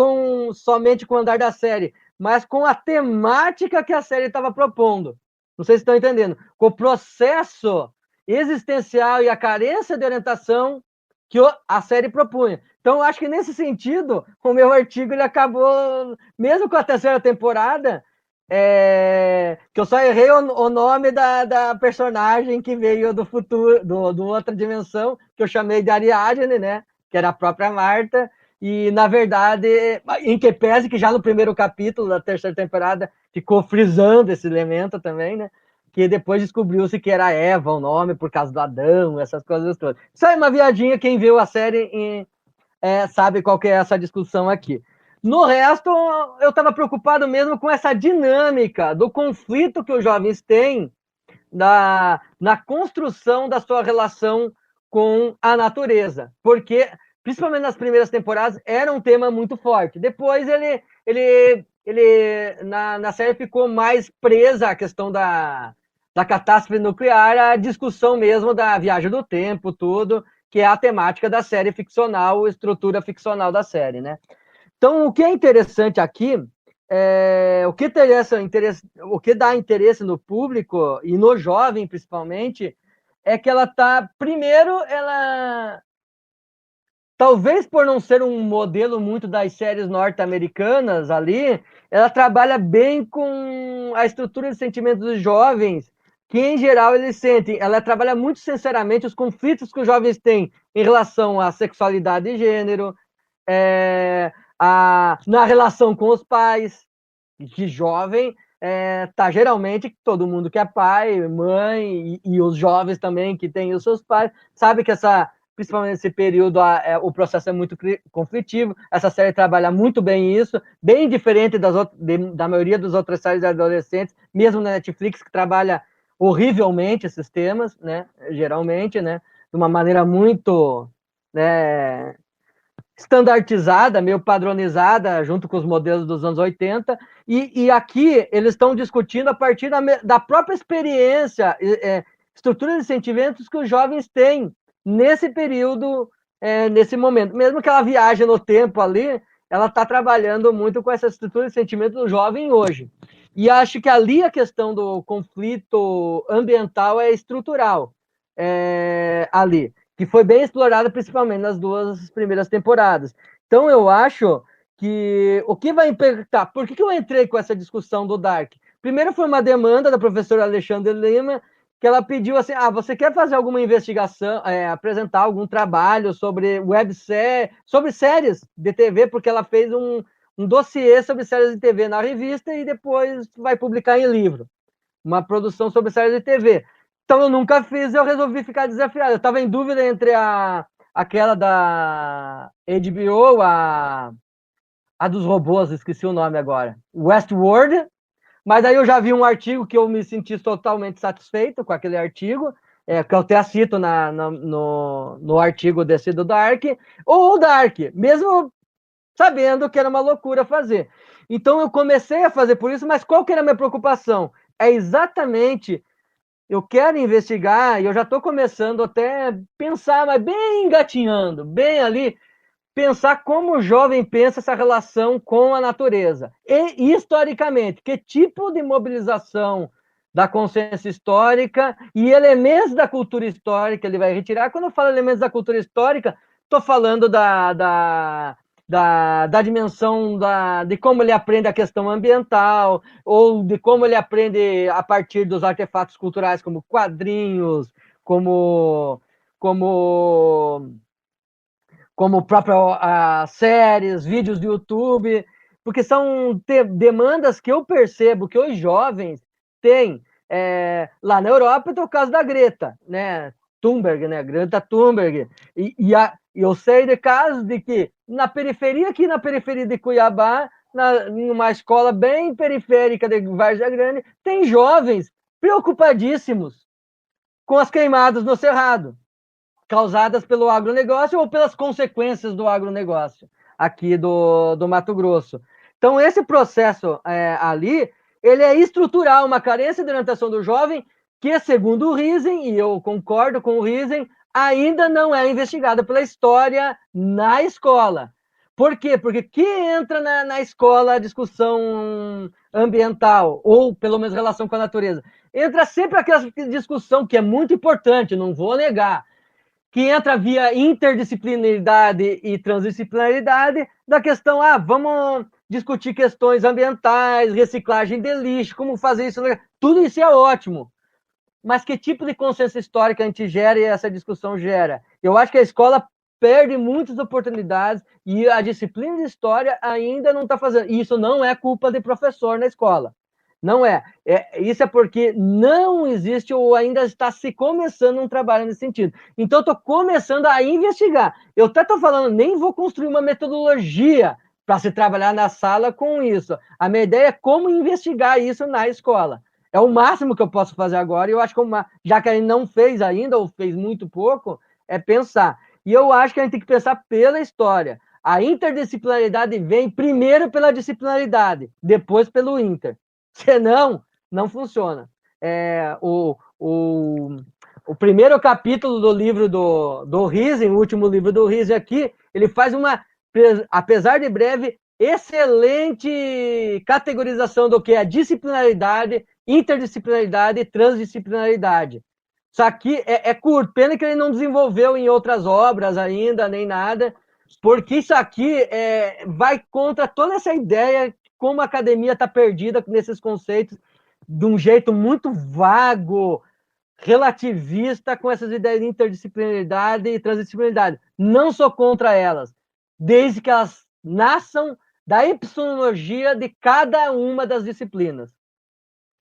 somente com o andar da série, mas com a temática que a série estava propondo. Não sei se estão entendendo. Com o processo existencial e a carência de orientação que a série propunha. Então, eu acho que nesse sentido, o meu artigo ele acabou, mesmo com a terceira temporada, que eu só errei o nome da personagem que veio do futuro, do outra dimensão, que eu chamei de Ariadne, né? Que era a própria Marta. E, na verdade, em que pese que já no primeiro capítulo da terceira temporada ficou frisando esse elemento também, né? Que depois descobriu-se que era Eva o nome, por causa do Adão, essas coisas todas. Isso é uma viadinha, quem viu a série sabe qual que é essa discussão aqui. No resto, eu estava preocupado mesmo com essa dinâmica do conflito que os jovens têm na construção da sua relação com a natureza, porque, principalmente nas primeiras temporadas, era um tema muito forte. Depois, na série ficou mais presa à questão da catástrofe nuclear, a discussão mesmo da viagem do tempo, tudo, que é a temática da série ficcional, estrutura ficcional da série, né? Então, o que é interessante aqui, o que dá interesse no público, e no jovem principalmente, é que ela está, primeiro, talvez por não ser um modelo muito das séries norte-americanas ali, ela trabalha bem com a estrutura de sentimentos dos jovens, que em geral eles sentem. Ela trabalha muito sinceramente os conflitos que os jovens têm em relação à sexualidade e gênero, na relação com os pais, de jovem, geralmente todo mundo que é pai, mãe, e os jovens também que têm os seus pais, sabe que principalmente nesse período, o processo é muito conflitivo. Essa série trabalha muito bem isso, bem diferente da maioria das outras séries de adolescentes, mesmo na Netflix, que trabalha horrivelmente esses temas, né, geralmente, né, de uma maneira muito, né, standardizada, meio padronizada, junto com os modelos dos anos 80, e aqui eles estão discutindo a partir da própria experiência, estrutura de sentimentos que os jovens têm nesse período, nesse momento. Mesmo que ela viaje no tempo ali, ela está trabalhando muito com essa estrutura de sentimentos do jovem hoje. E acho que ali a questão do conflito ambiental é estrutural, ali, que foi bem explorada principalmente nas 2 primeiras temporadas. Então, eu acho que o que vai impactar... Por que eu entrei com essa discussão do Dark? Primeiro foi uma demanda da professora Alexandre Lima, que ela pediu assim, você quer fazer alguma investigação, apresentar algum trabalho sobre sobre séries de TV, porque ela fez um dossiê sobre séries de TV na revista e depois vai publicar em livro. Uma produção sobre séries de TV. Então eu nunca fiz, eu resolvi ficar desafiado. Eu estava em dúvida entre aquela da HBO, a dos robôs, esqueci o nome agora, Westworld, mas aí eu já vi um artigo que eu me senti totalmente satisfeito com aquele artigo, que eu até cito no artigo desse do Dark, ou o Dark, mesmo sabendo que era uma loucura fazer. Então eu comecei a fazer por isso, mas qual que era a minha preocupação? É exatamente, eu quero investigar, e eu já estou começando até a pensar, mas bem engatinhando, bem ali, pensar como o jovem pensa essa relação com a natureza. E, historicamente, que tipo de mobilização da consciência histórica e elementos da cultura histórica ele vai retirar. Quando eu falo elementos da cultura histórica, estou falando da dimensão de como ele aprende a questão ambiental, ou de como ele aprende a partir dos artefatos culturais, como quadrinhos, como próprio séries, vídeos do YouTube, porque são demandas que eu percebo que os jovens têm. Lá na Europa, é o caso da Greta, né? Thunberg, né? Greta Thunberg. E eu sei de casos de que aqui na periferia de Cuiabá, numa escola bem periférica de Várzea Grande, tem jovens preocupadíssimos com as queimadas no Cerrado, causadas pelo agronegócio ou pelas consequências do agronegócio aqui do Mato Grosso. Então, esse processo ali, ele é estrutural, uma carência de orientação do jovem que, segundo o Riesen, e eu concordo com o Riesen, ainda não é investigada pela história na escola. Por quê? Porque que entra na escola a discussão ambiental, ou pelo menos relação com a natureza, entra sempre aquela discussão que é muito importante, não vou negar, que entra via interdisciplinaridade e transdisciplinaridade da questão, vamos discutir questões ambientais, reciclagem de lixo, como fazer isso, tudo isso é ótimo. Mas que tipo de consciência histórica a gente gera e essa discussão gera? Eu acho que a escola perde muitas oportunidades e a disciplina de história ainda não está fazendo. E isso não é culpa de professor na escola. Não é. Isso é porque não existe ou ainda está se começando um trabalho nesse sentido. Então, eu estou começando a investigar. Eu até estou falando, nem vou construir uma metodologia para se trabalhar na sala com isso. A minha ideia é como investigar isso na escola. É o máximo que eu posso fazer agora, e eu acho que, já que a gente não fez ainda, ou fez muito pouco, é pensar. E eu acho que a gente tem que pensar pela história. A interdisciplinaridade vem primeiro pela disciplinaridade, depois pelo inter. Senão, não funciona. O primeiro capítulo do livro do Riesing, o último livro do Riesing aqui, ele faz uma, apesar de breve, excelente categorização do que é disciplinaridade, interdisciplinaridade e transdisciplinaridade. Isso aqui é curto, pena que ele não desenvolveu em outras obras ainda, nem nada, porque isso aqui vai contra toda essa ideia como a academia está perdida nesses conceitos de um jeito muito vago, relativista, com essas ideias de interdisciplinaridade e transdisciplinaridade. Não sou contra elas, desde que elas nasçam da epistemologia de cada uma das disciplinas.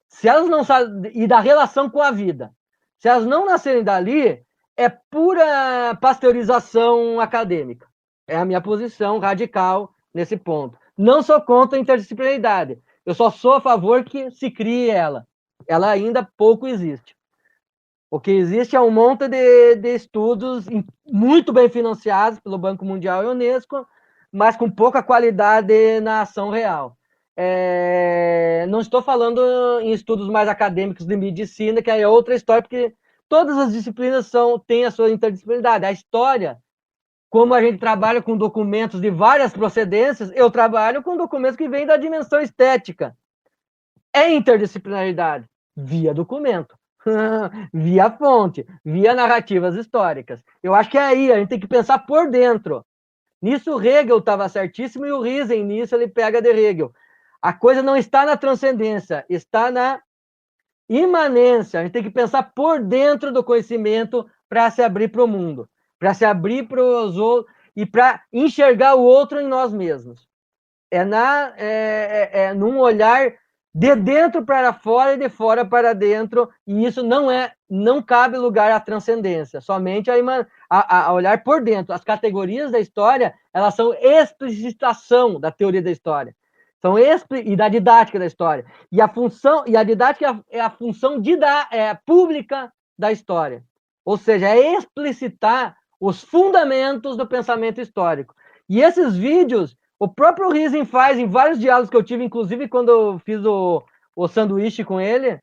Se elas não sabem, e da relação com a vida. Se elas não nascerem dali, é pura pasteurização acadêmica. É a minha posição radical nesse ponto. Não sou contra a interdisciplinaridade. Eu só sou a favor que se crie ela. Ela ainda pouco existe. O que existe é um monte de estudos muito bem financiados pelo Banco Mundial e Unesco, mas com pouca qualidade na ação real. Não estou falando em estudos mais acadêmicos de medicina, que é outra história, porque todas as disciplinas têm a sua interdisciplinaridade. A história, como a gente trabalha com documentos de várias procedências, eu trabalho com documentos que vêm da dimensão estética. É interdisciplinaridade, via documento. Via fonte, via narrativas históricas. Eu acho que é aí, a gente tem que pensar por dentro. Nisso Hegel estava certíssimo e o Riesing, nisso ele pega de Hegel. A coisa não está na transcendência, está na imanência. A gente tem que pensar por dentro do conhecimento para se abrir para o mundo, para se abrir para os outros e para enxergar o outro em nós mesmos. Num olhar de dentro para fora e de fora para dentro, e isso não cabe lugar à transcendência, somente a olhar por dentro. As categorias da história, elas são explicitação da teoria da história, e da didática da história. E a didática é a função pública da história. Ou seja, é explicitar os fundamentos do pensamento histórico. E esses vídeos o próprio Riesing faz em vários diálogos que eu tive, inclusive quando eu fiz o sanduíche com ele.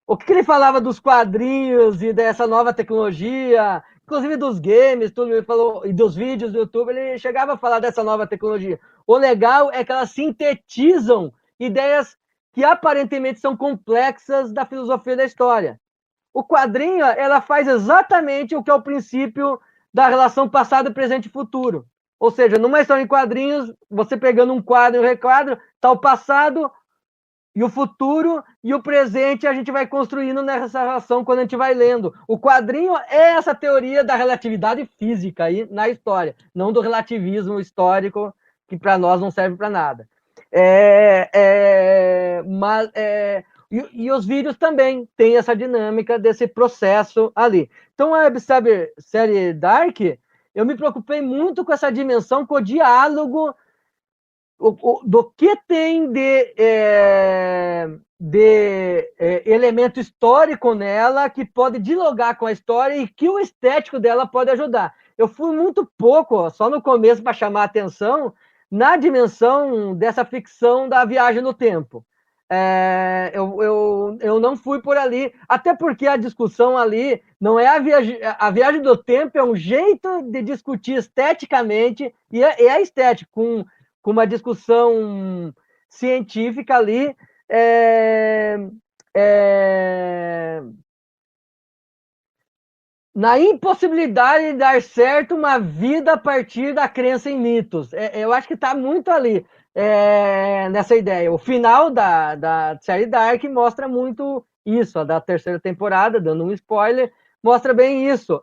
O que ele falava dos quadrinhos e dessa nova tecnologia, inclusive dos games, tudo ele falou, e dos vídeos do YouTube, ele chegava a falar dessa nova tecnologia. O legal é que elas sintetizam ideias que aparentemente são complexas da filosofia da história. O quadrinho, ela faz exatamente o que é o princípio da relação passado, presente e futuro. Ou seja, numa história em quadrinhos, você pegando um quadro e um requadro, está o passado e o futuro e o presente, a gente vai construindo nessa relação quando a gente vai lendo. O quadrinho é essa teoria da relatividade física aí na história, não do relativismo histórico, que para nós não serve para nada. E os vídeos também têm essa dinâmica desse processo ali. Então, a série Dark, eu me preocupei muito com essa dimensão, com o diálogo do que tem de elemento histórico nela que pode dialogar com a história e que o estético dela pode ajudar. Eu fui muito pouco, só no começo para chamar a atenção, na dimensão dessa ficção da viagem no tempo. Eu não fui por ali, até porque a discussão ali não é a viagem do tempo, é um jeito de discutir esteticamente, e é estético, com uma discussão científica ali, na impossibilidade de dar certo uma vida a partir da crença em mitos. Eu acho que está muito ali nessa ideia. O final da série Dark mostra muito isso, a da terceira temporada, dando um spoiler, mostra bem isso.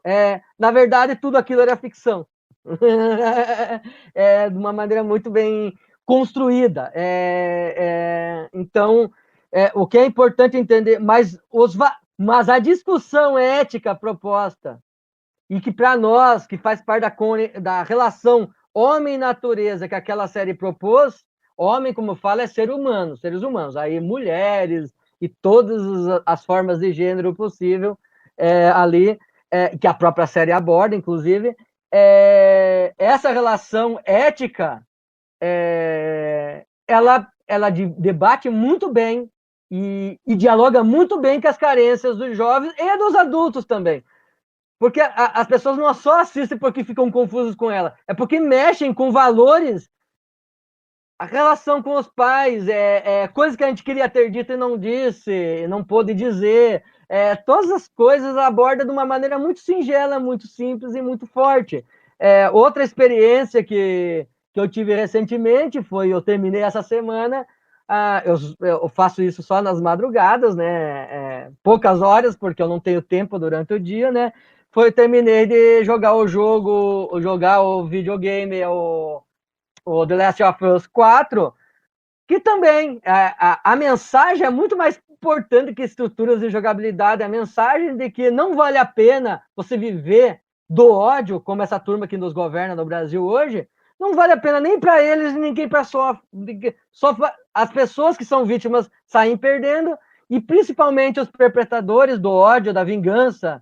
Na verdade, tudo aquilo era ficção. De uma maneira muito bem construída. Então, o que é importante entender, mas a discussão ética proposta, e que para nós, que faz parte da relação homem-natureza que aquela série propôs, homem, como fala, é seres humanos, aí mulheres e todas as formas de gênero possível ali, que a própria série aborda, inclusive, essa relação ética, ela debate muito bem e dialoga muito bem com as carências dos jovens e dos adultos também. Porque as pessoas não só assistem porque ficam confusas com ela, é porque mexem com valores, a relação com os pais, coisas que a gente queria ter dito e não disse, não pôde dizer, todas as coisas aborda de uma maneira muito singela, muito simples e muito forte. Outra experiência que eu tive recentemente eu terminei essa semana, eu faço isso só nas madrugadas, né? Poucas horas, porque eu não tenho tempo durante o dia, né? Terminei de jogar o videogame, o The Last of Us 4, que também a mensagem é muito mais importante que estruturas de jogabilidade, a mensagem de que não vale a pena você viver do ódio, como essa turma que nos governa no Brasil hoje, não vale a pena nem para eles, nem para só as pessoas que são vítimas saem perdendo, e principalmente os perpetradores do ódio, da vingança,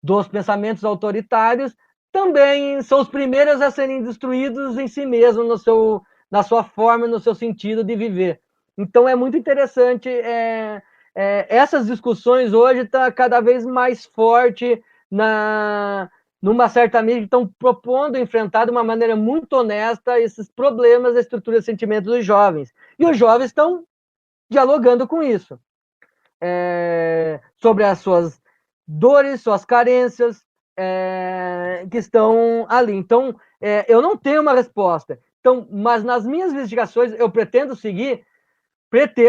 dos pensamentos autoritários, também são os primeiros a serem destruídos em si mesmos, na sua forma, no seu sentido de viver. Então é muito interessante, essas discussões hoje estão cada vez mais forte numa certa mídia, que estão propondo enfrentar de uma maneira muito honesta esses problemas da estrutura de sentimentos dos jovens. E os jovens estão dialogando com isso, sobre as suas dores, suas carências, que estão ali. Então, eu não tenho uma resposta. Então, mas nas minhas investigações, eu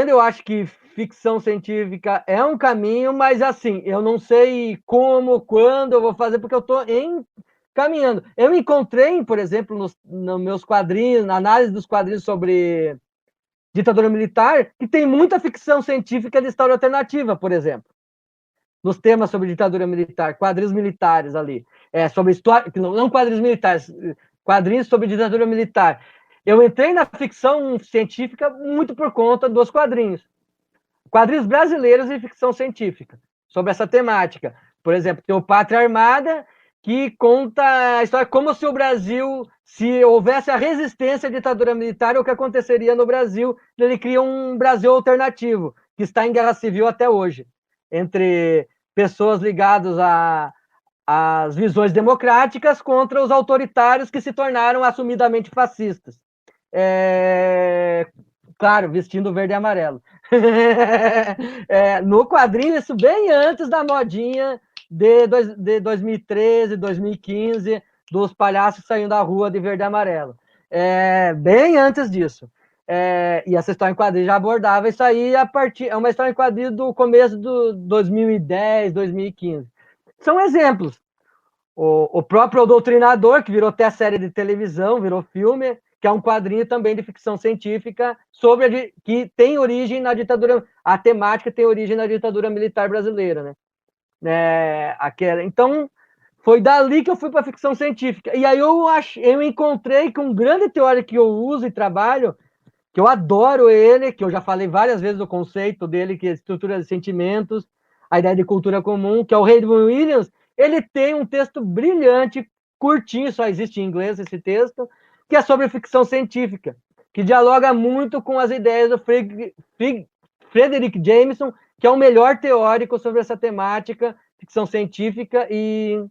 eu acho que ficção científica é um caminho, mas assim, eu não sei como, quando eu vou fazer, porque eu estou caminhando. Eu encontrei, por exemplo, nos meus quadrinhos, na análise dos quadrinhos sobre ditadura militar, que tem muita ficção científica de história alternativa, por exemplo. Nos temas sobre ditadura militar, quadrinhos militares ali, sobre história, não quadrinhos militares, quadrinhos sobre ditadura militar. Eu entrei na ficção científica muito por conta dos quadrinhos brasileiros e ficção científica, sobre essa temática. Por exemplo, tem o Pátria Armada, que conta a história como se o Brasil, se houvesse a resistência à ditadura militar, o que aconteceria no Brasil. Ele cria um Brasil alternativo, que está em guerra civil até hoje, entre pessoas ligadas às visões democráticas contra os autoritários que se tornaram assumidamente fascistas. Claro, vestindo verde e amarelo. No quadrinho, isso bem antes da modinha de 2013, 2015, dos palhaços saindo da rua de verde e amarelo. Bem antes disso. E essa história em quadrinho já abordava isso aí é uma história em quadrinho do começo do 2010, 2015. São exemplos. O próprio O Doutrinador, que virou até série de televisão, virou filme, que é um quadrinho também de ficção científica que tem origem na ditadura, a temática tem origem na ditadura militar brasileira, né? Então, foi dali que eu fui para a ficção científica. E aí eu encontrei com um grande teórico que eu uso e trabalho, que eu adoro ele, que eu já falei várias vezes do conceito dele, que é estrutura de sentimentos, a ideia de cultura comum, que é o Raymond Williams. Ele tem um texto brilhante, curtinho, só existe em inglês esse texto, que é sobre ficção científica, que dialoga muito com as ideias do Frederick Jameson, que é o melhor teórico sobre essa temática, ficção científica e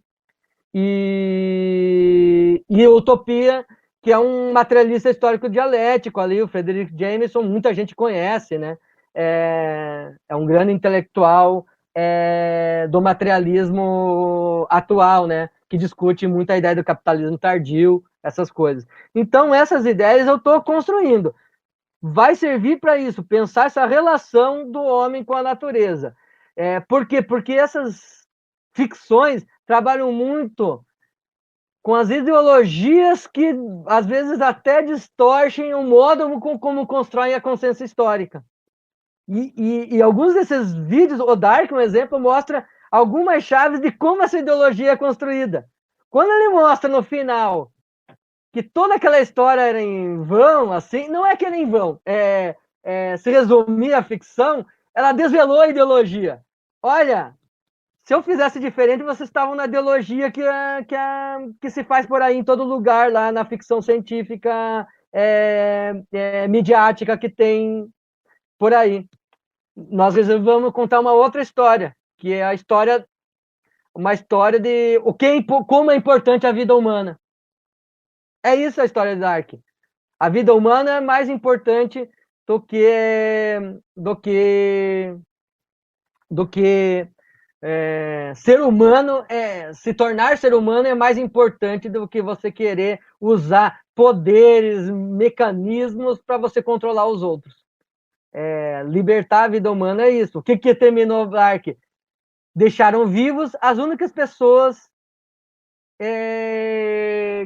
utopia, que é um materialista histórico dialético ali, o Frederick Jameson, muita gente conhece, né? É um grande intelectual do materialismo atual, né? Que discute muito a ideia do capitalismo tardio, essas coisas. Então, essas ideias eu estou construindo. Vai servir para isso, pensar essa relação do homem com a natureza. Por quê? Porque essas ficções trabalham muito com as ideologias que, às vezes, até distorcem o modo como constroem a consciência histórica. E alguns desses vídeos, o Dark, um exemplo, mostra algumas chaves de como essa ideologia é construída. Quando ele mostra no final que toda aquela história era em vão, assim, não é que era em vão, se resumir a ficção, ela desvelou a ideologia. Olha, se eu fizesse diferente, vocês estavam na ideologia que se faz por aí em todo lugar, lá na ficção científica midiática que tem por aí. Nós resolvemos contar uma outra história, que é uma história de como é importante a vida humana. É isso a história de Dark. A vida humana é mais importante do que ser humano. Se tornar ser humano é mais importante do que você querer usar poderes, mecanismos para você controlar os outros. Libertar a vida humana é isso. O que terminou Dark? Deixaram vivos as únicas pessoas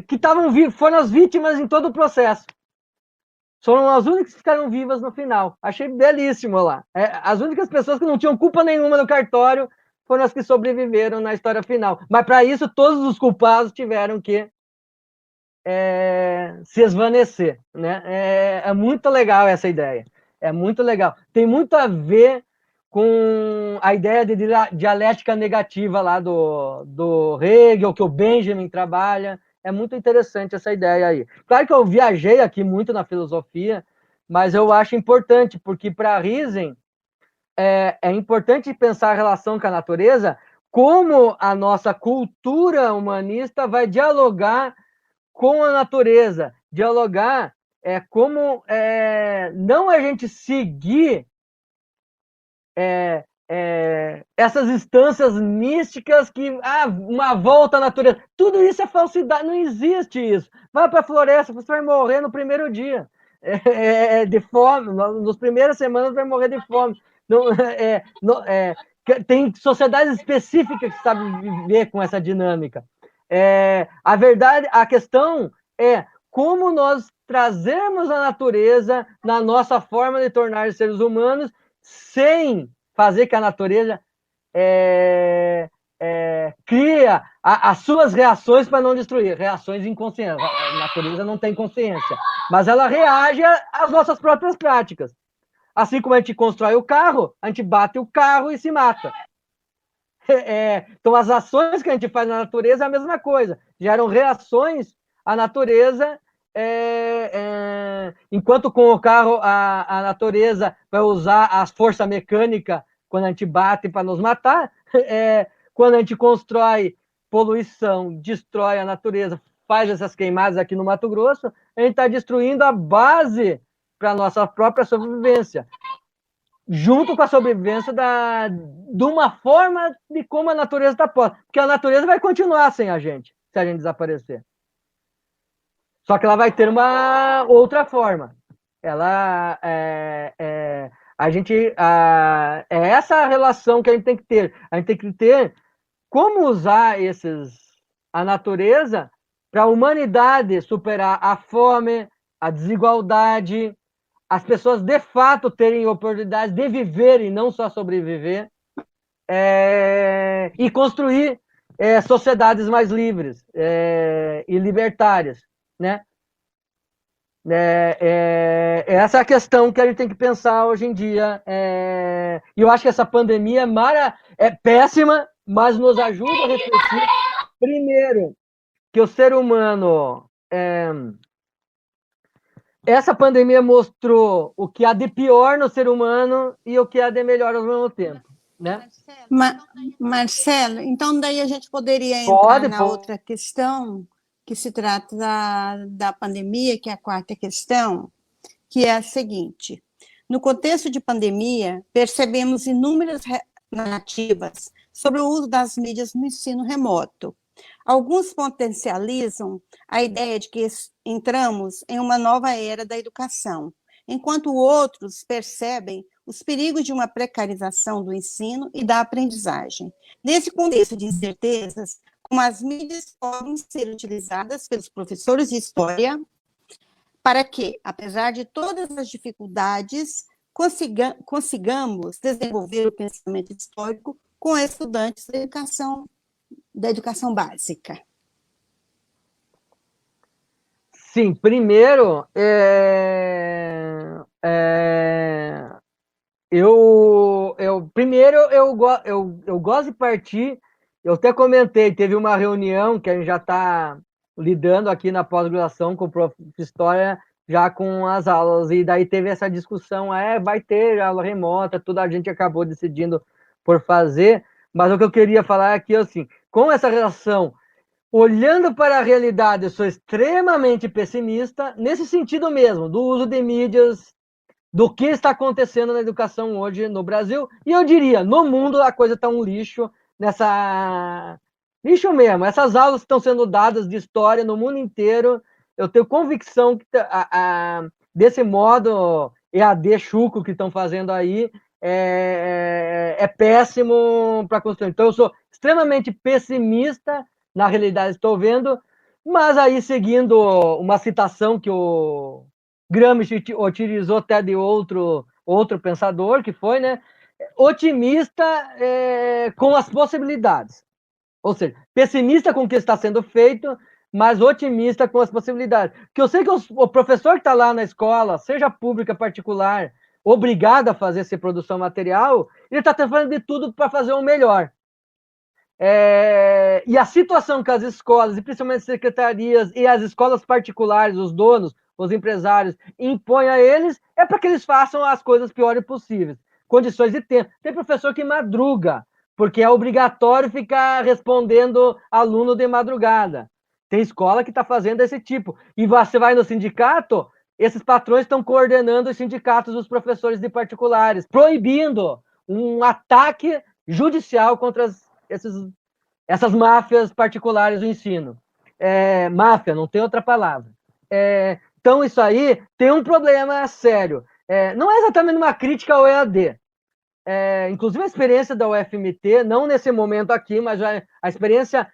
que estavam vivas, foram as vítimas em todo o processo. Foram as únicas que ficaram vivas no final. Achei belíssimo lá. As únicas pessoas que não tinham culpa nenhuma no cartório foram as que sobreviveram na história final. Mas, para isso, todos os culpados tiveram que se esvanecer. Né? É muito legal essa ideia. É muito legal. Tem muito a ver com a ideia de dialética negativa lá do Hegel, que o Benjamin trabalha. É muito interessante essa ideia aí. Claro que eu viajei aqui muito na filosofia, mas eu acho importante, porque para Riesen é importante pensar a relação com a natureza, como a nossa cultura humanista vai dialogar com a natureza, dialogar como não a gente seguir essas instâncias místicas que uma volta à natureza, tudo isso é falsidade, não existe isso. Vai para a floresta, você vai morrer no primeiro dia de fome, nas primeiras semanas vai morrer de fome. Tem sociedades específicas que sabem viver com essa dinâmica. A verdade, a questão é como nós trazemos a natureza na nossa forma de tornar seres humanos, sem fazer que a natureza cria as suas reações para não destruir, reações inconscientes. A natureza não tem consciência, mas ela reage às nossas próprias práticas. Assim como a gente constrói o carro, a gente bate o carro e se mata. Então, as ações que a gente faz na natureza é a mesma coisa, geram reações à natureza. Enquanto com o carro a natureza vai usar a força mecânica quando a gente bate para nos matar, quando a gente constrói poluição, destrói a natureza, faz essas queimadas aqui no Mato Grosso, a gente está destruindo a base para a nossa própria sobrevivência, junto com a sobrevivência de uma forma de como a natureza está posta, porque a natureza vai continuar sem a gente, se a gente desaparecer. Só que ela vai ter uma outra forma. Ela é essa relação que a gente tem que ter. A gente tem que ter como usar a natureza para a humanidade superar a fome, a desigualdade, as pessoas de fato terem oportunidade de viver e não só sobreviver, e construir sociedades mais livres e libertárias. Né? Essa é a questão que a gente tem que pensar hoje em dia. E eu acho que essa pandemia é péssima, mas nos ajuda a refletir, primeiro, que o ser humano... essa pandemia mostrou o que há de pior no ser humano e o que há de melhor ao mesmo tempo. Né? Marcelo, então daí a gente poderia entrar na outra questão, que se trata da pandemia, que é a quarta questão, que é a seguinte: no contexto de pandemia, percebemos inúmeras narrativas sobre o uso das mídias no ensino remoto. Alguns potencializam a ideia de que entramos em uma nova era da educação, enquanto outros percebem os perigos de uma precarização do ensino e da aprendizagem. Nesse contexto de incertezas, como as mídias podem ser utilizadas pelos professores de história para que, apesar de todas as dificuldades, consigamos desenvolver o pensamento histórico com estudantes da educação básica. Sim, primeiro, eu gosto de partir, eu até comentei, teve uma reunião que a gente já está lidando aqui na pós-graduação com o prof. de História, já com as aulas, e daí teve essa discussão, vai ter aula remota, tudo a gente acabou decidindo por fazer, mas o que eu queria falar aqui é assim, com essa relação, olhando para a realidade, eu sou extremamente pessimista, nesse sentido mesmo, do uso de mídias, do que está acontecendo na educação hoje no Brasil, e eu diria, no mundo a coisa está um lixo, lixo mesmo, essas aulas que estão sendo dadas de história no mundo inteiro, eu tenho convicção que desse modo EAD chuco que estão fazendo aí, é péssimo para construir. Então eu sou extremamente pessimista na realidade, estou vendo, mas aí seguindo uma citação que o Gramsci utilizou até de outro pensador, que foi, né, otimista com as possibilidades. Ou seja, pessimista com o que está sendo feito, mas otimista com as possibilidades. Porque eu sei que o professor que está lá na escola, seja pública, particular, obrigado a fazer essa produção material, ele está fazendo de tudo para fazer o melhor. E a situação que as escolas, e principalmente as secretarias e as escolas particulares, os donos, os empresários, impõem a eles, é para que eles façam as coisas piores possíveis. Condições de tempo. Tem professor que madruga, porque é obrigatório ficar respondendo aluno de madrugada. Tem escola que está fazendo esse tipo. E você vai no sindicato, esses patrões estão coordenando os sindicatos dos professores de particulares, proibindo um ataque judicial contra essas máfias particulares do ensino. Máfia, não tem outra palavra. Então, isso aí tem um problema sério. Não é exatamente uma crítica ao EAD. Inclusive, a experiência da UFMT, não nesse momento aqui, mas a experiência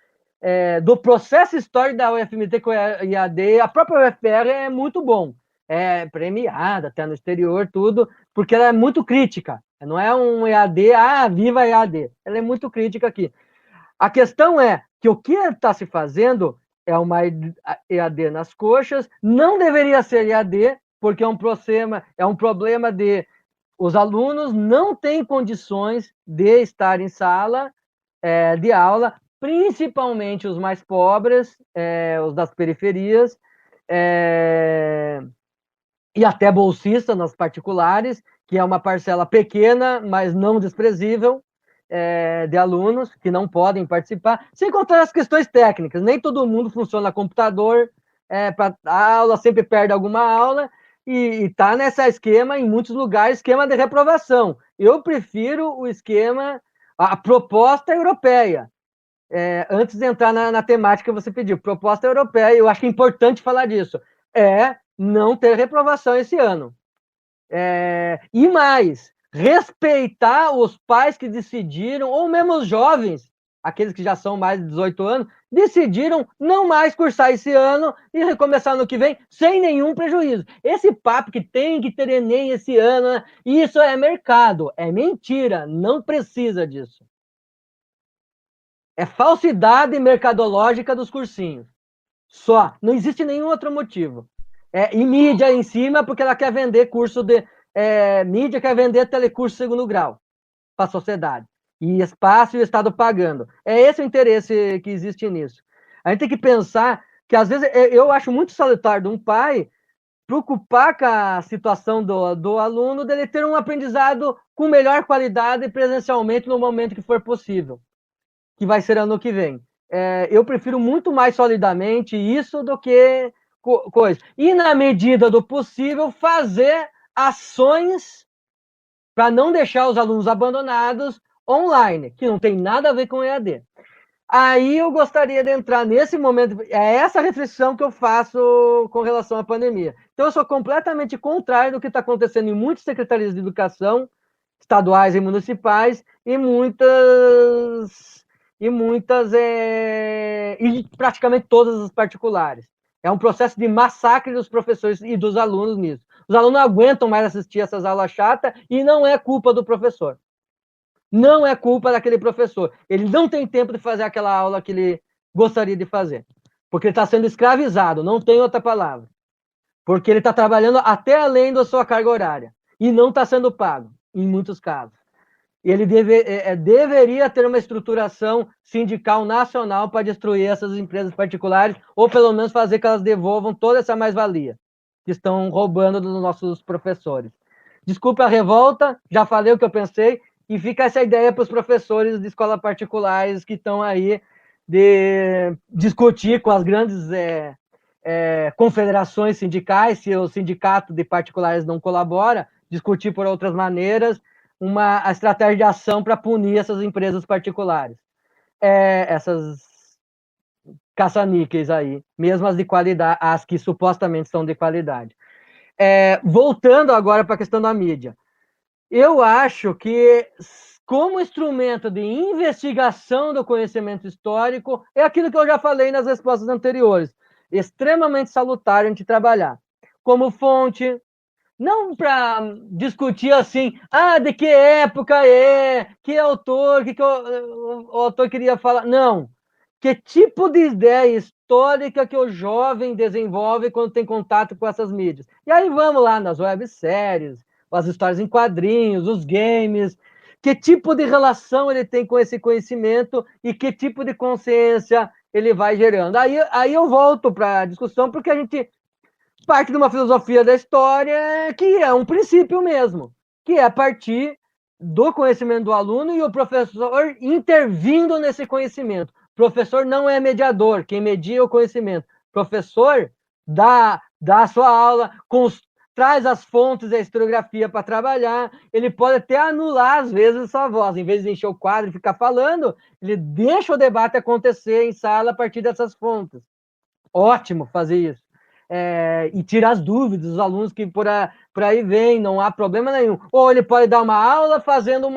do processo histórico da UFMT com o EAD, a própria UFR é muito bom. É premiada até no exterior, tudo, porque ela é muito crítica. Não é um EAD, viva EAD. Ela é muito crítica aqui. A questão é que o que está se fazendo é uma EAD nas coxas, não deveria ser EAD, porque é um problema de os alunos não têm condições de estar em sala de aula, principalmente os mais pobres, os das periferias, e até bolsistas nas particulares, que é uma parcela pequena, mas não desprezível, de alunos que não podem participar, sem contar as questões técnicas. Nem todo mundo funciona computador para aula, sempre perde alguma aula, e está nesse esquema, em muitos lugares, esquema de reprovação. Eu prefiro o esquema, a proposta europeia. Antes de entrar na temática que você pediu, proposta europeia, eu acho que é importante falar disso, não ter reprovação esse ano. E mais, respeitar os pais que decidiram, ou mesmo os jovens, aqueles que já são mais de 18 anos, decidiram não mais cursar esse ano e recomeçar no que vem sem nenhum prejuízo. Esse papo que tem que ter Enem esse ano, né? Isso é mercado, é mentira, não precisa disso. É falsidade mercadológica dos cursinhos. Só, não existe nenhum outro motivo. E mídia em cima, porque ela quer vender curso de... mídia quer vender telecurso segundo grau para a sociedade. E espaço e o Estado pagando. É esse o interesse que existe nisso. A gente tem que pensar que, às vezes, eu acho muito salutar de um pai preocupar com a situação do aluno, dele ter um aprendizado com melhor qualidade presencialmente no momento que for possível, que vai ser ano que vem. Eu prefiro muito mais solidamente isso do que coisa. E, na medida do possível, fazer ações para não deixar os alunos abandonados online, que não tem nada a ver com EAD. Aí eu gostaria de entrar nesse momento, é essa reflexão que eu faço com relação à pandemia. Então, eu sou completamente contrário do que está acontecendo em muitas secretarias de educação, estaduais e municipais, e praticamente todas as particulares. É um processo de massacre dos professores e dos alunos nisso. Os alunos não aguentam mais assistir essas aulas chatas e não é culpa do professor. Não é culpa daquele professor. Ele não tem tempo de fazer aquela aula que ele gostaria de fazer. Porque ele está sendo escravizado, não tem outra palavra. Porque ele está trabalhando até além da sua carga horária. E não está sendo pago, em muitos casos. Ele deveria ter uma estruturação sindical nacional para destruir essas empresas particulares, ou pelo menos fazer que elas devolvam toda essa mais-valia que estão roubando dos nossos professores. Desculpe a revolta, já falei o que eu pensei, e fica essa ideia para os professores de escolas particulares que estão aí de discutir com as grandes confederações sindicais, se o sindicato de particulares não colabora, discutir por outras maneiras uma estratégia de ação para punir essas empresas particulares. Essas caça-níqueis aí, mesmo as de qualidade, as que supostamente são de qualidade. Voltando agora para a questão da mídia. Eu acho que, como instrumento de investigação do conhecimento histórico, é aquilo que eu já falei nas respostas anteriores, extremamente salutar a gente trabalhar. Como fonte, não para discutir assim, de que época que autor, que o autor queria falar. Não. Que tipo de ideia histórica que o jovem desenvolve quando tem contato com essas mídias? E aí vamos lá nas webséries, as histórias em quadrinhos, os games, que tipo de relação ele tem com esse conhecimento e que tipo de consciência ele vai gerando. Aí eu volto para a discussão, porque a gente parte de uma filosofia da história que é um princípio mesmo, que é a partir do conhecimento do aluno e o professor intervindo nesse conhecimento. O professor não é mediador, quem media é o conhecimento. O professor dá a sua aula, traz as fontes da historiografia para trabalhar, ele pode até anular, às vezes, sua voz. Em vez de encher o quadro e ficar falando, ele deixa o debate acontecer em sala a partir dessas fontes. Ótimo fazer isso. E tira as dúvidas dos alunos que por aí vêm, não há problema nenhum. Ou ele pode dar uma aula fazendo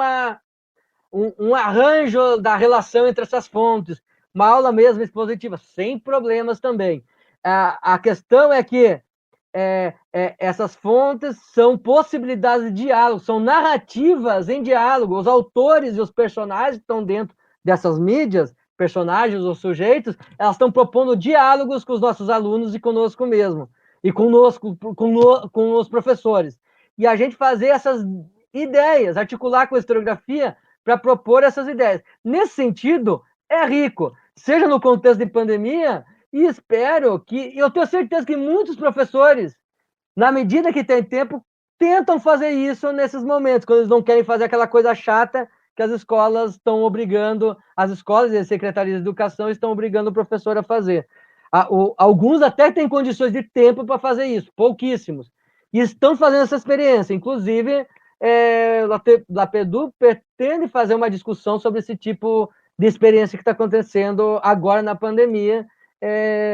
um arranjo da relação entre essas fontes, uma aula mesmo expositiva, sem problemas também. A questão é que essas fontes são possibilidades de diálogo, são narrativas em diálogo. Os autores e os personagens que estão dentro dessas mídias, personagens ou sujeitos, elas estão propondo diálogos com os nossos alunos e conosco mesmo, e conosco, com os professores. E a gente fazer essas ideias, articular com a historiografia para propor essas ideias. Nesse sentido, é rico, seja no contexto de pandemia, e espero que, eu tenho certeza que muitos professores, na medida que tem tempo, tentam fazer isso nesses momentos, quando eles não querem fazer aquela coisa chata que as escolas estão obrigando, as escolas e as secretarias de educação estão obrigando o professor a fazer. Alguns até têm condições de tempo para fazer isso, pouquíssimos, e estão fazendo essa experiência. Inclusive, o LAPEDU pretende fazer uma discussão sobre esse tipo de experiência que está acontecendo agora na pandemia,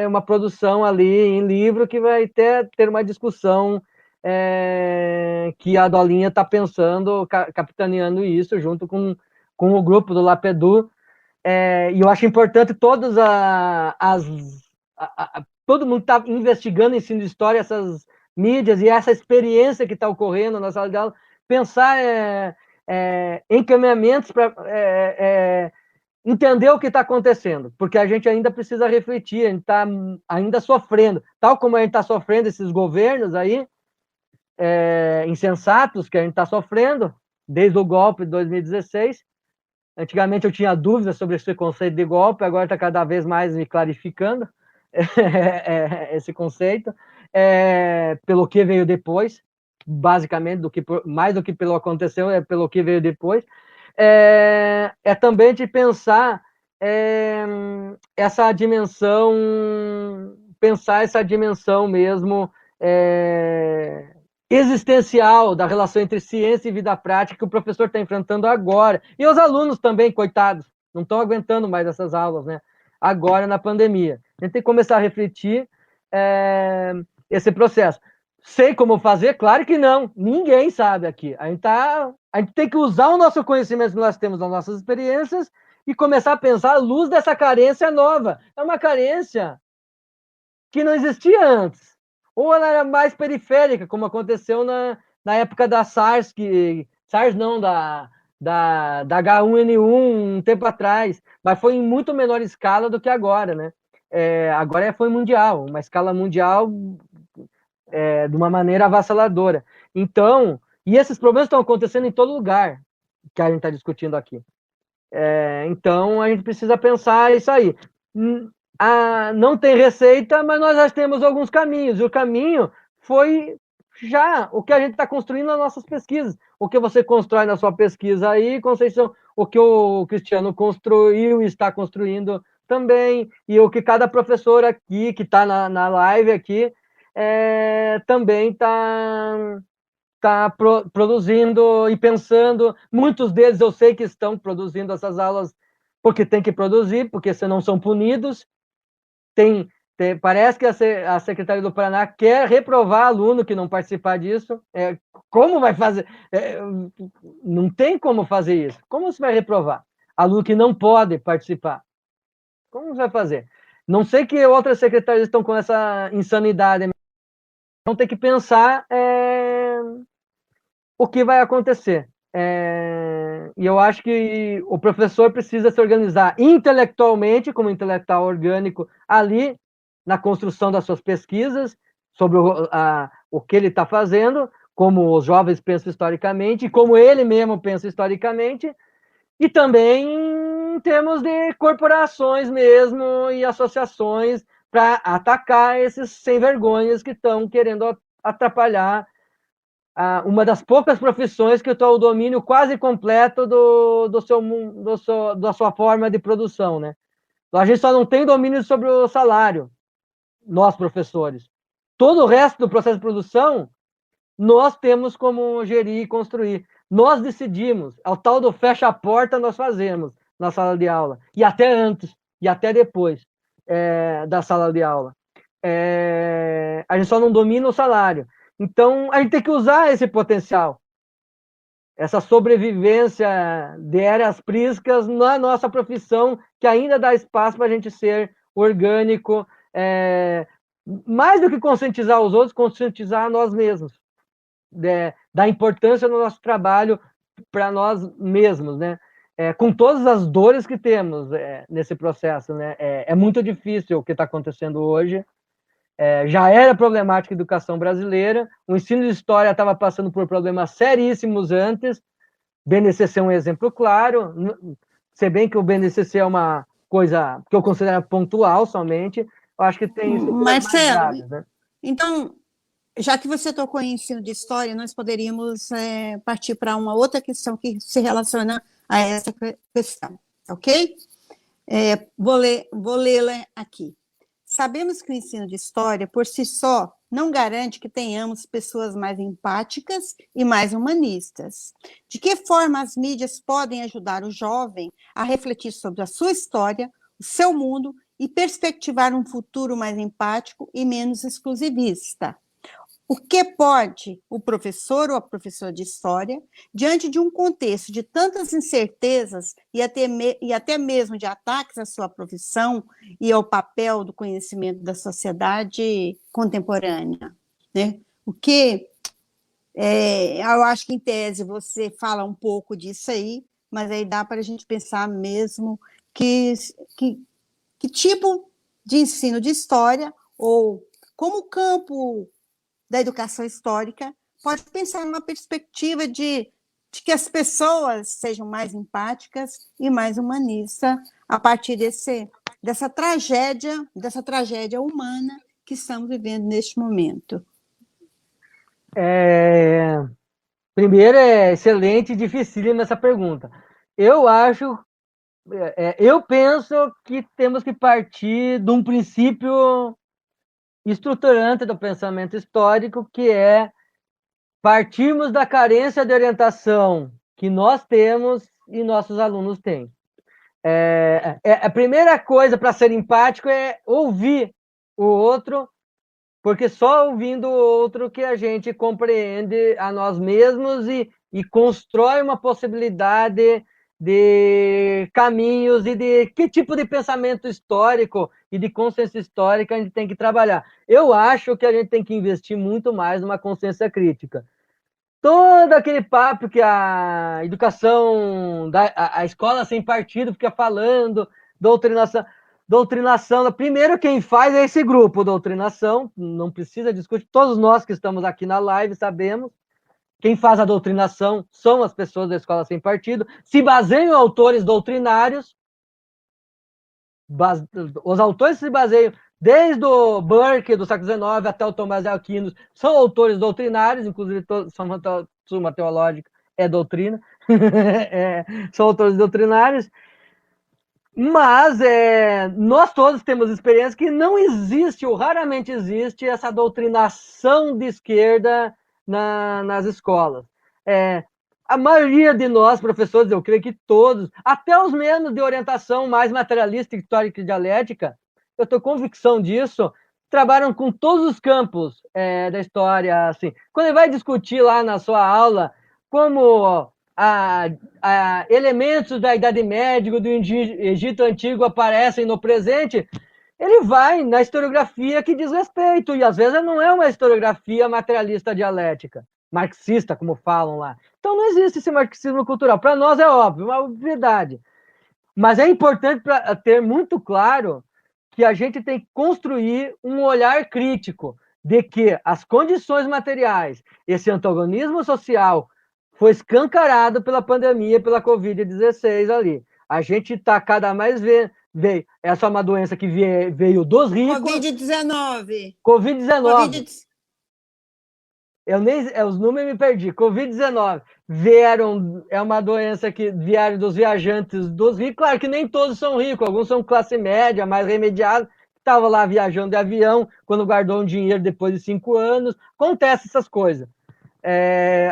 uma produção ali em livro que vai ter uma discussão que a Dolinha está pensando, capitaneando isso, junto com o grupo do LAPEDU, e eu acho importante todo mundo está investigando ensino de história, essas mídias e essa experiência que está ocorrendo na sala de aula, pensar encaminhamentos para entender o que está acontecendo, porque a gente ainda precisa refletir, a gente está ainda sofrendo, tal como a gente está sofrendo esses governos aí, insensatos que a gente está sofrendo, desde o golpe de 2016. Antigamente eu tinha dúvidas sobre esse conceito de golpe, agora está cada vez mais me clarificando esse conceito, pelo que veio depois, basicamente, mais do que pelo aconteceu, é pelo que veio depois. Também de pensar essa dimensão mesmo existencial da relação entre ciência e vida prática que o professor está enfrentando agora. E os alunos também, coitados, não estão aguentando mais essas aulas, né? Agora, na pandemia. A gente tem que começar a refletir esse processo. Sei como fazer? Claro que não. Ninguém sabe aqui. A gente tem que usar o nosso conhecimento que nós temos nas nossas experiências e começar a pensar à luz dessa carência nova. É uma carência que não existia antes. Ou ela era mais periférica, como aconteceu na época da SARS, SARS não, da H1N1 um tempo atrás, mas foi em muito menor escala do que agora, né? Agora foi mundial, uma escala mundial de uma maneira avassaladora. Então, e esses problemas estão acontecendo em todo lugar que a gente está discutindo aqui. Então, a gente precisa pensar isso aí. Não tem receita, mas nós já temos alguns caminhos. E o caminho foi já o que a gente está construindo nas nossas pesquisas. O que você constrói na sua pesquisa aí, Conceição, o que o Cristiano construiu e está construindo também, e o que cada professor aqui, que está na live aqui, também está produzindo e pensando. Muitos deles eu sei que estão produzindo essas aulas porque tem que produzir, porque senão são punidos. Parece que a Secretaria do Paraná quer reprovar aluno que não participar disso. Como vai fazer? Não tem como fazer isso. Como você vai reprovar? Aluno que não pode participar. Como você vai fazer? Não sei que outras secretarias estão com essa insanidade. Então tem que pensar o que vai acontecer. E eu acho que o professor precisa se organizar intelectualmente, como intelectual orgânico, ali na construção das suas pesquisas, sobre o que ele está fazendo, como os jovens pensam historicamente, como ele mesmo pensa historicamente, e também em termos de corporações mesmo e associações para atacar esses sem-vergonhas que estão querendo atrapalhar uma das poucas profissões que tem o domínio quase completo da sua forma de produção, né? A gente só não tem domínio sobre o salário, nós professores. Todo o resto do processo de produção, nós temos como gerir e construir. Nós decidimos, ao tal do fecha a porta, nós fazemos na sala de aula, e até antes, e até depois da sala de aula. A gente só não domina o salário. Então, a gente tem que usar esse potencial, essa sobrevivência de áreas priscas na nossa profissão, que ainda dá espaço para a gente ser orgânico, mais do que conscientizar os outros, conscientizar nós mesmos, da importância do nosso trabalho para nós mesmos, né? Com todas as dores que temos nesse processo, né? É muito difícil o que está acontecendo hoje. Já era problemática a educação brasileira, o ensino de história estava passando por problemas seríssimos antes, BNCC é um exemplo claro, se bem que o BNCC é uma coisa que eu considero pontual somente, eu acho que tem Marcelo, né? Então, já que você tocou em ensino de história, nós poderíamos partir para uma outra questão que se relaciona a essa questão, ok? Vou lê-la aqui. Sabemos que o ensino de história, por si só, não garante que tenhamos pessoas mais empáticas e mais humanistas. De que forma as mídias podem ajudar o jovem a refletir sobre a sua história, o seu mundo e perspectivar um futuro mais empático e menos exclusivista? O que pode o professor ou a professora de história, diante de um contexto de tantas incertezas e até mesmo de ataques à sua profissão e ao papel do conhecimento da sociedade contemporânea, né? O que, eu acho que em tese você fala um pouco disso aí, mas aí dá para a gente pensar mesmo que tipo de ensino de história ou como o campo da educação histórica pode pensar numa perspectiva de que as pessoas sejam mais empáticas e mais humanistas a partir dessa tragédia humana que estamos vivendo neste momento. Primeiro, é excelente e dificílima essa pergunta. Eu penso que temos que partir de um princípio estruturante do pensamento histórico, que é partimos da carência de orientação que nós temos e nossos alunos têm. A primeira coisa para ser empático é ouvir o outro, porque só ouvindo o outro que a gente compreende a nós mesmos e constrói uma possibilidade de caminhos e de que tipo de pensamento histórico e de consciência histórica a gente tem que trabalhar. Eu acho que a gente tem que investir muito mais numa consciência crítica. Todo aquele papo que a educação, a escola sem partido fica falando, doutrinação, primeiro quem faz é esse grupo, doutrinação, não precisa discutir, todos nós que estamos aqui na live sabemos, quem faz a doutrinação são as pessoas da escola sem partido, se baseiam em autores doutrinários, os autores se baseiam desde o Burke, do século XIX, até o Tomás de Aquino, são autores doutrinários, inclusive Suma Teológica é doutrina, são autores doutrinários, mas nós todos temos experiência que não existe, ou raramente existe, essa doutrinação de esquerda nas escolas. A maioria de nós, professores, eu creio que todos, até os mesmos de orientação mais materialista, histórica e dialética, eu tenho convicção disso, trabalham com todos os campos da história. Assim. Quando ele vai discutir lá na sua aula como elementos da Idade Média, do Egito Antigo aparecem no presente, ele vai na historiografia que diz respeito, e às vezes não é uma historiografia materialista dialética, marxista, como falam lá. Então não existe esse marxismo cultural. Para nós é óbvio, uma obviedade. Mas é importante ter muito claro que a gente tem que construir um olhar crítico de que as condições materiais, esse antagonismo social, foi escancarado pela pandemia, pela Covid-16 ali. A gente está cada mais vendo. Essa é uma doença que veio dos ricos. Covid-19. Covid-19. Os números me perdi. Covid-19. É uma doença que vieram dos viajantes dos ricos. Claro que nem todos são ricos, alguns são classe média, mais remediados, estavam lá viajando de avião, quando guardou um dinheiro depois de 5 anos. Acontece essas coisas.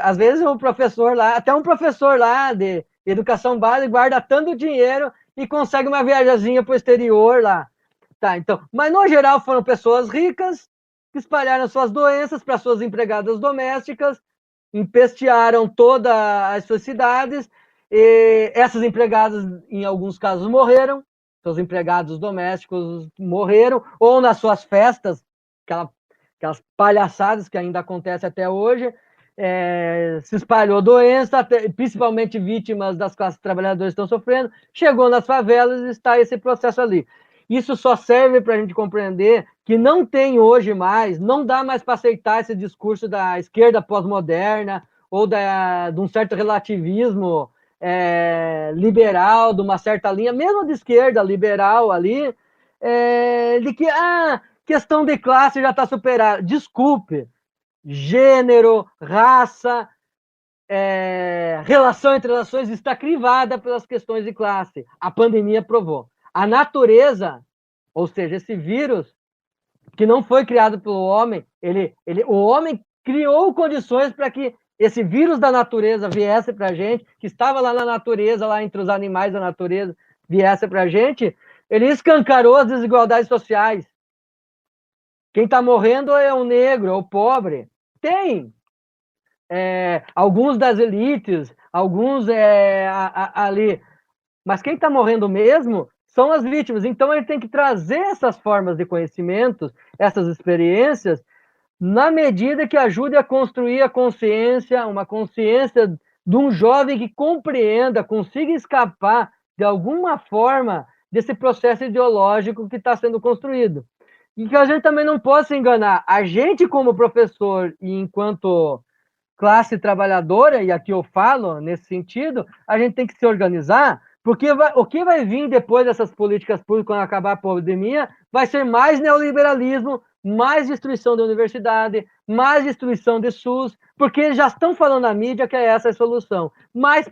Às vezes um professor lá, até um professor lá de educação básica, guarda tanto dinheiro e consegue uma viagemzinha para o exterior lá. Tá, então, mas no geral foram pessoas ricas que espalharam suas doenças para suas empregadas domésticas, empestearam todas as suas cidades, e essas empregadas, em alguns casos, morreram, seus empregados domésticos morreram, ou nas suas festas, aquelas palhaçadas que ainda acontecem até hoje, se espalhou doença, principalmente vítimas das classes trabalhadoras estão sofrendo, chegou nas favelas e está esse processo ali. Isso só serve para a gente compreender que não tem hoje mais, não dá mais para aceitar esse discurso da esquerda pós-moderna ou de um certo relativismo liberal, de uma certa linha, mesmo de esquerda liberal ali, de que questão de classe já está superada. Desculpe, gênero, raça, relação entre nações está crivada pelas questões de classe. A pandemia provou. A natureza, ou seja, esse vírus, que não foi criado pelo homem, o homem criou condições para que esse vírus da natureza viesse para a gente, que estava lá na natureza, lá entre os animais da natureza, viesse para a gente, ele escancarou as desigualdades sociais. Quem está morrendo é o negro, é o pobre. Tem. Alguns das elites, alguns ali. Mas quem está morrendo mesmo são as vítimas. Então, ele tem que trazer essas formas de conhecimentos, essas experiências, na medida que ajude a construir a consciência, uma consciência de um jovem que compreenda, consiga escapar, de alguma forma, desse processo ideológico que está sendo construído. E que a gente também não pode se enganar. A gente, como professor, e enquanto classe trabalhadora, e aqui eu falo nesse sentido, a gente tem que se organizar, porque o que vai vir depois dessas políticas públicas, quando acabar a pandemia, vai ser mais neoliberalismo, mais destruição da universidade, mais destruição de SUS, porque eles já estão falando na mídia que essa é a solução. Mais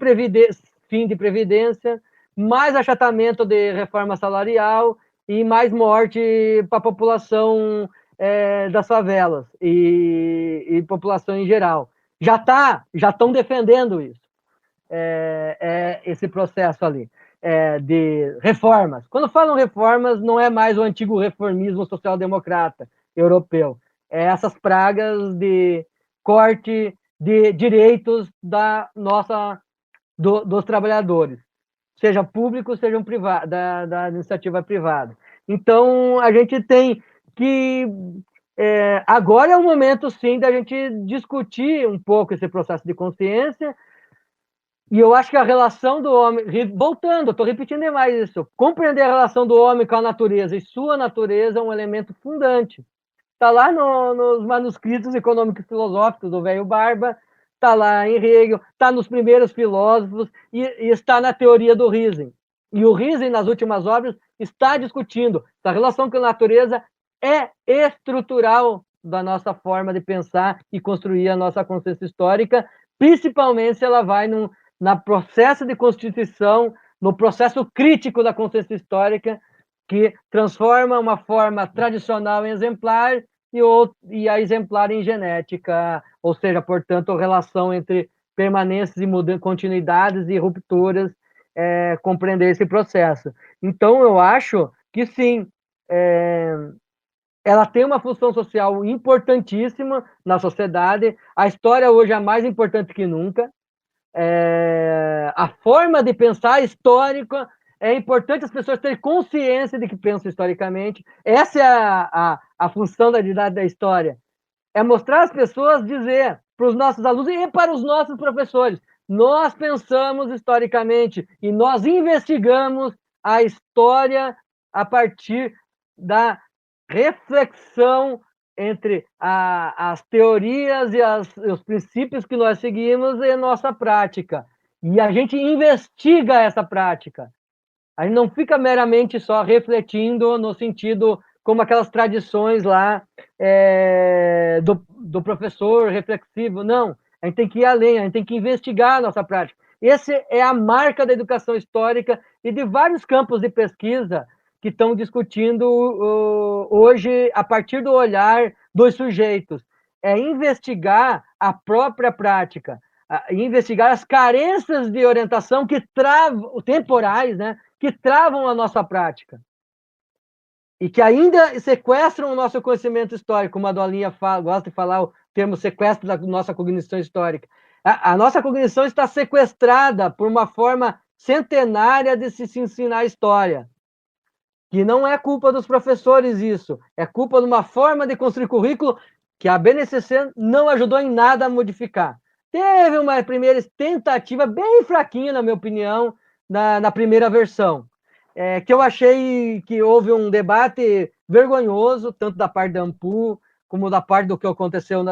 fim de previdência, mais achatamento de reforma salarial e mais morte para a população das favelas e população em geral. já estão defendendo isso, esse processo ali de reformas. Quando falam reformas, não é mais o antigo reformismo social-democrata europeu, é essas pragas de corte de direitos dos trabalhadores, seja público, sejam privado, da iniciativa privada. Então, a gente tem que... agora é o momento, sim, da gente discutir um pouco esse processo de consciência, e eu acho que a relação do homem... Voltando, estou repetindo demais isso. Compreender a relação do homem com a natureza e sua natureza é um elemento fundante. Está lá nos manuscritos econômicos filosóficos do velho Barba, está lá em Hegel, está nos primeiros filósofos e está na teoria do Riesen. E o Riesen, nas últimas obras, está discutindo a relação com a natureza é estrutural da nossa forma de pensar e construir a nossa consciência histórica, principalmente se ela vai no processo de constituição, no processo crítico da consciência histórica, que transforma uma forma tradicional em exemplar e a exemplar em genética, ou seja, portanto, relação entre permanências e continuidades e rupturas, compreender esse processo. Então, eu acho que sim, ela tem uma função social importantíssima na sociedade, a história hoje é mais importante que nunca, a forma de pensar histórica é importante as pessoas terem consciência de que pensam historicamente. Essa é a função da didática da história. É mostrar às pessoas, dizer para os nossos alunos e para os nossos professores, nós pensamos historicamente e nós investigamos a história a partir da reflexão entre as teorias e os princípios que nós seguimos e a nossa prática. E a gente investiga essa prática. A gente não fica meramente só refletindo no sentido como aquelas tradições lá do professor reflexivo. Não, a gente tem que ir além, a gente tem que investigar a nossa prática. Essa é a marca da educação histórica e de vários campos de pesquisa que estão discutindo hoje a partir do olhar dos sujeitos. É investigar a própria prática, investigar as carências de orientação que travam, temporais, né, que travam a nossa prática e que ainda sequestram o nosso conhecimento histórico, como a Dolinha gosta de falar o termo sequestro da nossa cognição histórica. A nossa cognição está sequestrada por uma forma centenária de se ensinar história, que não é culpa dos professores isso, é culpa de uma forma de construir currículo que a BNCC não ajudou em nada a modificar. Teve uma primeira tentativa bem fraquinha, na minha opinião, na primeira versão, que eu achei que houve um debate vergonhoso, tanto da parte da AMPU, como da parte do que aconteceu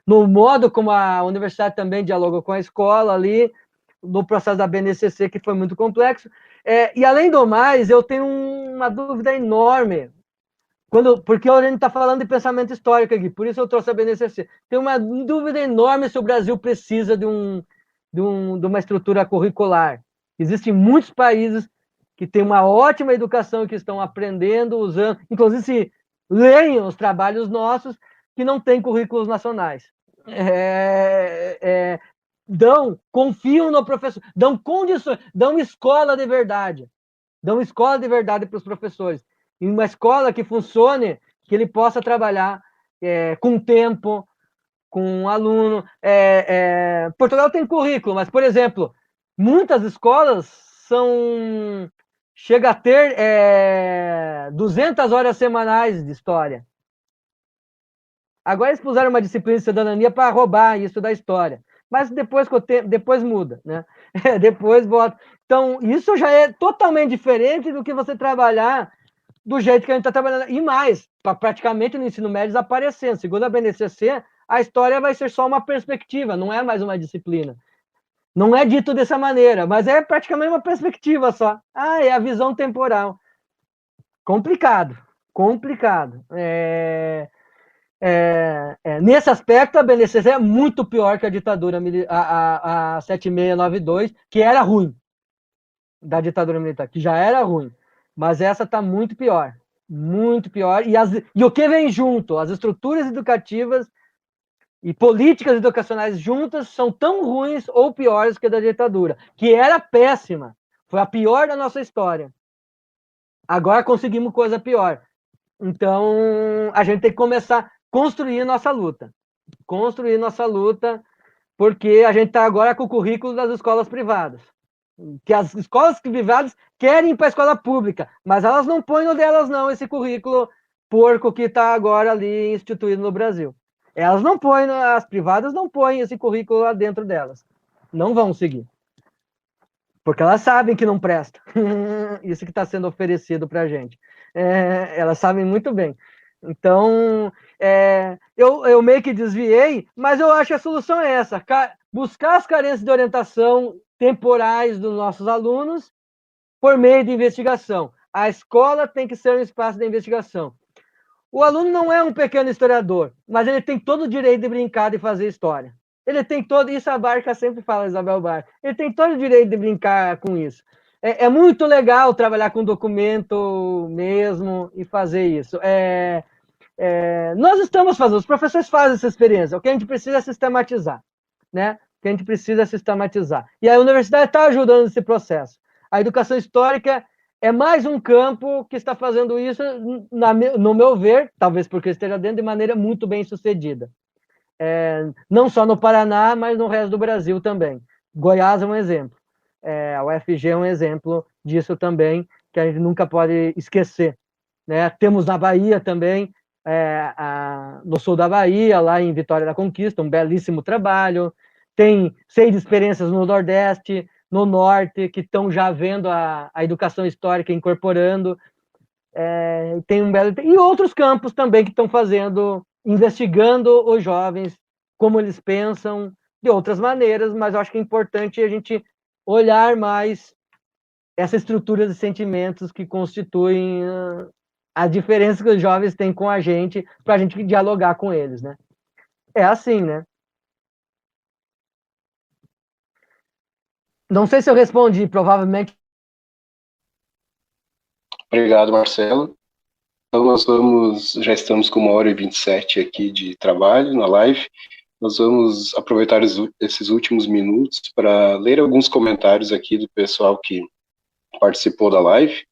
no modo como a universidade também dialogou com a escola ali, no processo da BNCC, que foi muito complexo. E, além do mais, eu tenho uma dúvida enorme, porque a gente está falando de pensamento histórico aqui, por isso eu trouxe a BNCC. Tenho uma dúvida enorme se o Brasil precisa de uma estrutura curricular. Existem muitos países que têm uma ótima educação, que estão aprendendo, usando, inclusive se leem os trabalhos nossos, que não têm currículos nacionais. Confiam no professor, dão condições, dão escola de verdade. Dão escola de verdade para os professores. Em uma escola que funcione, que ele possa trabalhar com tempo, com um aluno. Portugal tem currículo, mas, por exemplo, muitas escolas chega a ter 200 horas semanais de história. Agora eles puseram uma disciplina de cidadania para roubar isso da história. Mas depois muda, né? Depois volta. Então, isso já é totalmente diferente do que você trabalhar do jeito que a gente está trabalhando. E mais, praticamente no ensino médio desaparecendo. Segundo a BNCC, a história vai ser só uma perspectiva, não é mais uma disciplina. Não é dito dessa maneira, mas é praticamente uma perspectiva só. É a visão temporal. Complicado. Nesse aspecto, a BNCC é muito pior que a ditadura, a 7692, que era ruim, da ditadura militar, que já era ruim, mas essa está muito pior, e o que vem junto? As estruturas educativas e políticas educacionais juntas são tão ruins ou piores que a da ditadura, que era péssima, foi a pior da nossa história. Agora conseguimos coisa pior. Então, a gente tem que começar a construir nossa luta, porque a gente está agora com o currículo das escolas privadas, que as escolas privadas querem ir para a escola pública, mas elas não põem no delas não esse currículo porco que está agora ali instituído no Brasil. Elas não põem, as privadas não põem esse currículo lá dentro delas. Não vão seguir. Porque elas sabem que não presta. Isso que está sendo oferecido para a gente. Elas sabem muito bem. Então, eu meio que desviei, mas eu acho que a solução é essa: buscar as carências de orientação temporais dos nossos alunos por meio de investigação. A escola tem que ser um espaço de investigação. O aluno não é um pequeno historiador, mas ele tem todo o direito de brincar e fazer história. Ele tem todo, isso a Barca sempre fala, Isabel Barca, ele tem todo o direito de brincar com isso. É muito legal trabalhar com documento mesmo e fazer isso. Nós estamos fazendo, os professores fazem essa experiência, o que a gente precisa é sistematizar, né? O que a gente precisa é sistematizar. E a universidade está ajudando nesse processo. A educação histórica é mais um campo que está fazendo isso, no meu ver, talvez porque esteja dentro, de maneira muito bem sucedida. Não só no Paraná, mas no resto do Brasil também. Goiás é um exemplo. A UFG é um exemplo disso também, que a gente nunca pode esquecer, né? Temos na Bahia também, no sul da Bahia, lá em Vitória da Conquista, um belíssimo trabalho. Tem 6 experiências no Nordeste, no Norte, que estão já vendo a educação histórica incorporando. E outros campos também que estão fazendo, investigando os jovens, como eles pensam, de outras maneiras, mas eu acho que é importante a gente olhar mais essa estrutura de sentimentos que constituem a diferença que os jovens têm com a gente, para a gente dialogar com eles, né? É assim, né? Não sei se eu respondi, provavelmente. Obrigado, Marcelo. Então, já estamos com 1h27 aqui de trabalho na live. Nós vamos aproveitar esses últimos minutos para ler alguns comentários aqui do pessoal que participou da live.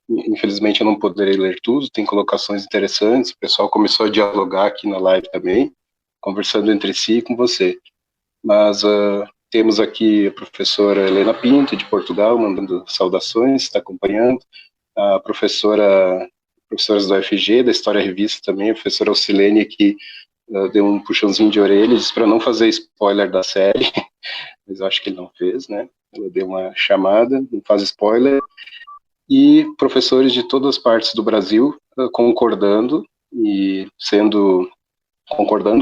Infelizmente, eu não poderei ler tudo, tem colocações interessantes. O pessoal começou a dialogar aqui na live também, conversando entre si e com você. Mas temos aqui a professora Helena Pinto, de Portugal, mandando saudações, está acompanhando. A professoras da UFG, da História Revista também, a professora Alcilene, que deu um puxãozinho de orelha, disse para não fazer spoiler da série, mas eu acho que ele não fez, né? Ela deu uma chamada, não faz spoiler. E professores de todas as partes do Brasil concordando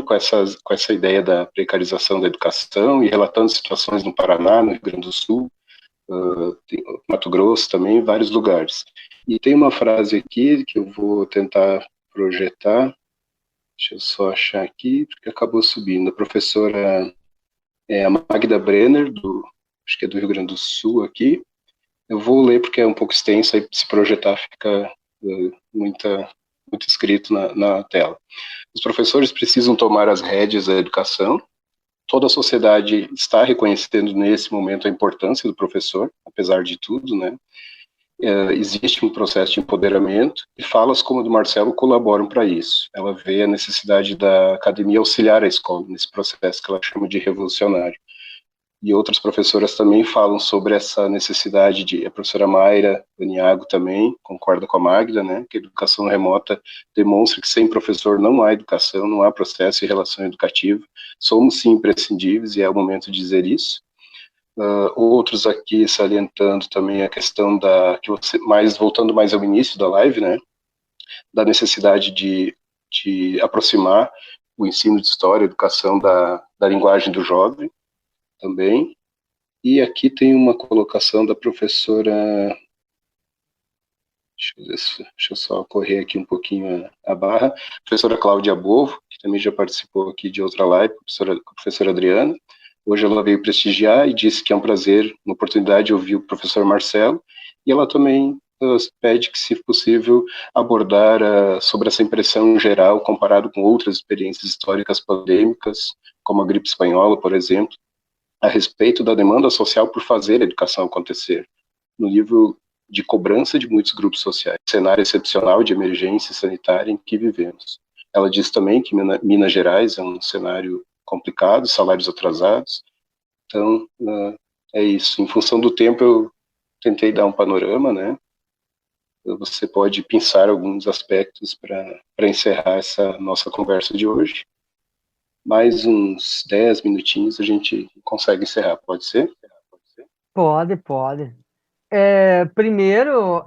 com essa ideia da precarização da educação e relatando situações no Paraná, no Rio Grande do Sul, Mato Grosso também, em vários lugares. E tem uma frase aqui que eu vou tentar projetar, deixa eu só achar aqui, porque acabou subindo. A professora a Magda Brenner, acho que é do Rio Grande do Sul aqui. Eu vou ler porque é um pouco extenso, aí se projetar fica muito escrito na tela. Os professores precisam tomar as rédeas da educação. Toda a sociedade está reconhecendo nesse momento a importância do professor, apesar de tudo, né? Existe um processo de empoderamento e falas como a do Marcelo colaboram para isso. Ela vê a necessidade da academia auxiliar a escola nesse processo que ela chama de revolucionário. E outras professoras também falam sobre essa necessidade a professora Mayra Daniago também concorda com a Magda, né, que a educação remota demonstra que sem professor não há educação, não há processo e relação educativa, somos sim imprescindíveis e é o momento de dizer isso. Outros aqui salientando também a questão voltando mais ao início da live, né, da necessidade de aproximar o ensino de história, a educação da linguagem do jovem, também. E aqui tem uma colocação da professora, deixa eu só correr aqui um pouquinho a barra, professora Cláudia Bovo, que também já participou aqui de outra live, com a professora Adriana. Hoje ela veio prestigiar e disse que é um prazer, uma oportunidade de ouvir o professor Marcelo, e ela também pede que, se possível, abordar sobre essa impressão geral comparado com outras experiências históricas pandêmicas, como a gripe espanhola, por exemplo, a respeito da demanda social por fazer a educação acontecer, no nível de cobrança de muitos grupos sociais, cenário excepcional de emergência sanitária em que vivemos. Ela diz também que Minas Gerais é um cenário complicado, salários atrasados. Então, é isso. Em função do tempo, eu tentei dar um panorama, né? Você pode pensar alguns aspectos para encerrar essa nossa conversa de hoje. Mais uns 10 minutinhos a gente consegue encerrar, pode ser? Pode, pode. Primeiro,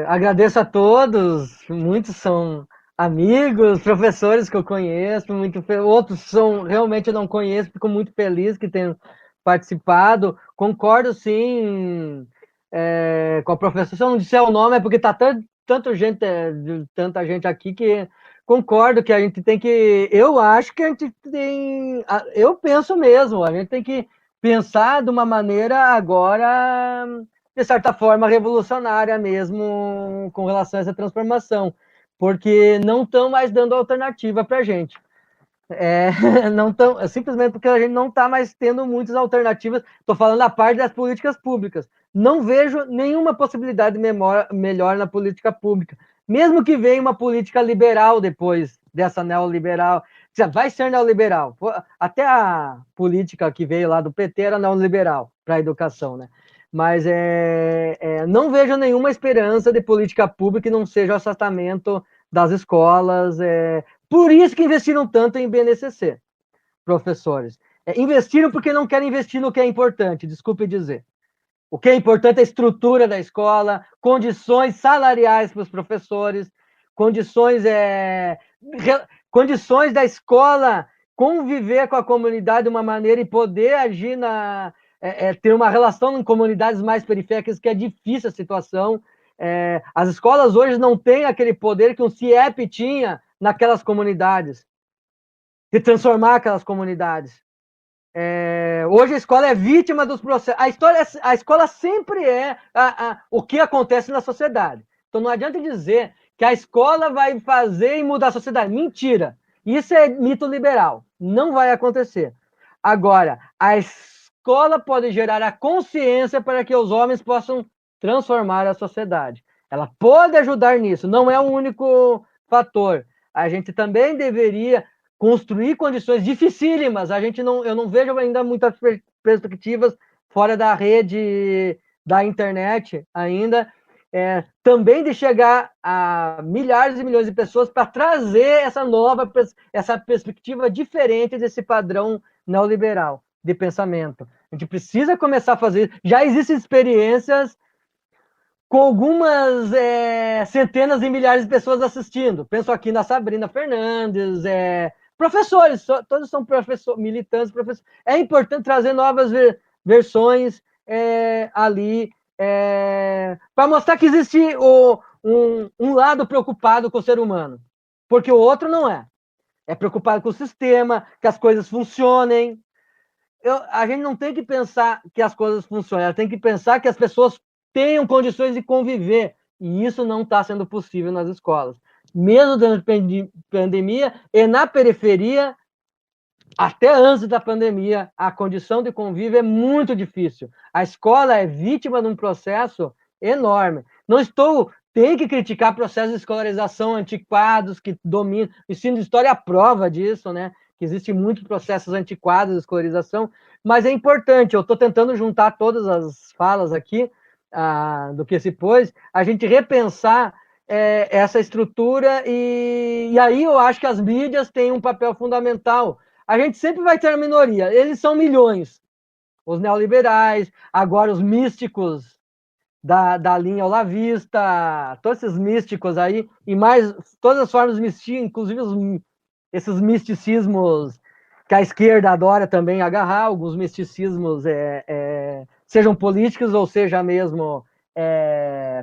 agradeço a todos, muitos são amigos, professores que eu conheço, outros são realmente eu não conheço, fico muito feliz que tenham participado. Concordo, sim, com a professora. Se eu não disser o nome, é porque está tanta gente aqui que concordo que a gente tem que. Eu acho que a gente tem. Eu penso mesmo, a gente tem que pensar de uma maneira agora, de certa forma, revolucionária mesmo com relação a essa transformação, porque não estão mais dando alternativa para a gente. Não tão, simplesmente porque a gente não está mais tendo muitas alternativas. Estou falando da parte das políticas públicas. Não vejo nenhuma possibilidade melhor na política pública. Mesmo que venha uma política liberal depois dessa neoliberal, vai ser neoliberal. Até a política que veio lá do PT era neoliberal para a educação, né? Mas não vejo nenhuma esperança de política pública que não seja o afastamento das escolas. Por isso que investiram tanto em BNCC, professores. Investiram porque não querem investir no que é importante, desculpe dizer. O que é importante é a estrutura da escola, condições salariais para os professores, condições da escola conviver com a comunidade de uma maneira e poder agir ter uma relação em comunidades mais periféricas, que é difícil a situação. As escolas hoje não têm aquele poder que um CIEP tinha naquelas comunidades, de transformar aquelas comunidades. Hoje a escola é vítima dos processos. A escola sempre é o que acontece na sociedade. Então não adianta dizer que a escola vai fazer e mudar a sociedade. Mentira. Isso é mito liberal. Não vai acontecer. Agora, a escola pode gerar a consciência para que os homens possam transformar a sociedade. Ela pode ajudar nisso. Não é o único fator. A gente também deveria construir condições dificílimas. Eu não vejo ainda muitas perspectivas fora da rede da internet ainda, também de chegar a milhares e milhões de pessoas para trazer essa perspectiva diferente desse padrão neoliberal de pensamento. A gente precisa começar a fazer. Já existem experiências com algumas centenas de milhares de pessoas assistindo. Penso aqui na Sabrina Fernandes, professores, todos são militantes, professores. É importante trazer novas versões ali, para mostrar que existe um lado preocupado com o ser humano, porque o outro não é. É preocupado com o sistema, que as coisas funcionem. A gente não tem que pensar que as coisas funcionem, ela tem que pensar que as pessoas tenham condições de conviver, e isso não está sendo possível nas escolas. Mesmo durante a pandemia e na periferia, até antes da pandemia, a condição de convívio é muito difícil. A escola é vítima de um processo enorme. Tem que criticar processos de escolarização antiquados que dominam. O ensino de história é a prova disso, né? Que existem muitos processos antiquados de escolarização, mas é importante, eu estou tentando juntar todas as falas aqui do que se pôs, a gente repensar essa estrutura, e aí eu acho que as mídias têm um papel fundamental. A gente sempre vai ter a minoria, eles são milhões, os neoliberais, agora os místicos da linha olavista, todos esses místicos aí, e mais todas as formas de mística, inclusive esses misticismos que a esquerda adora também agarrar, alguns misticismos sejam políticos ou seja mesmo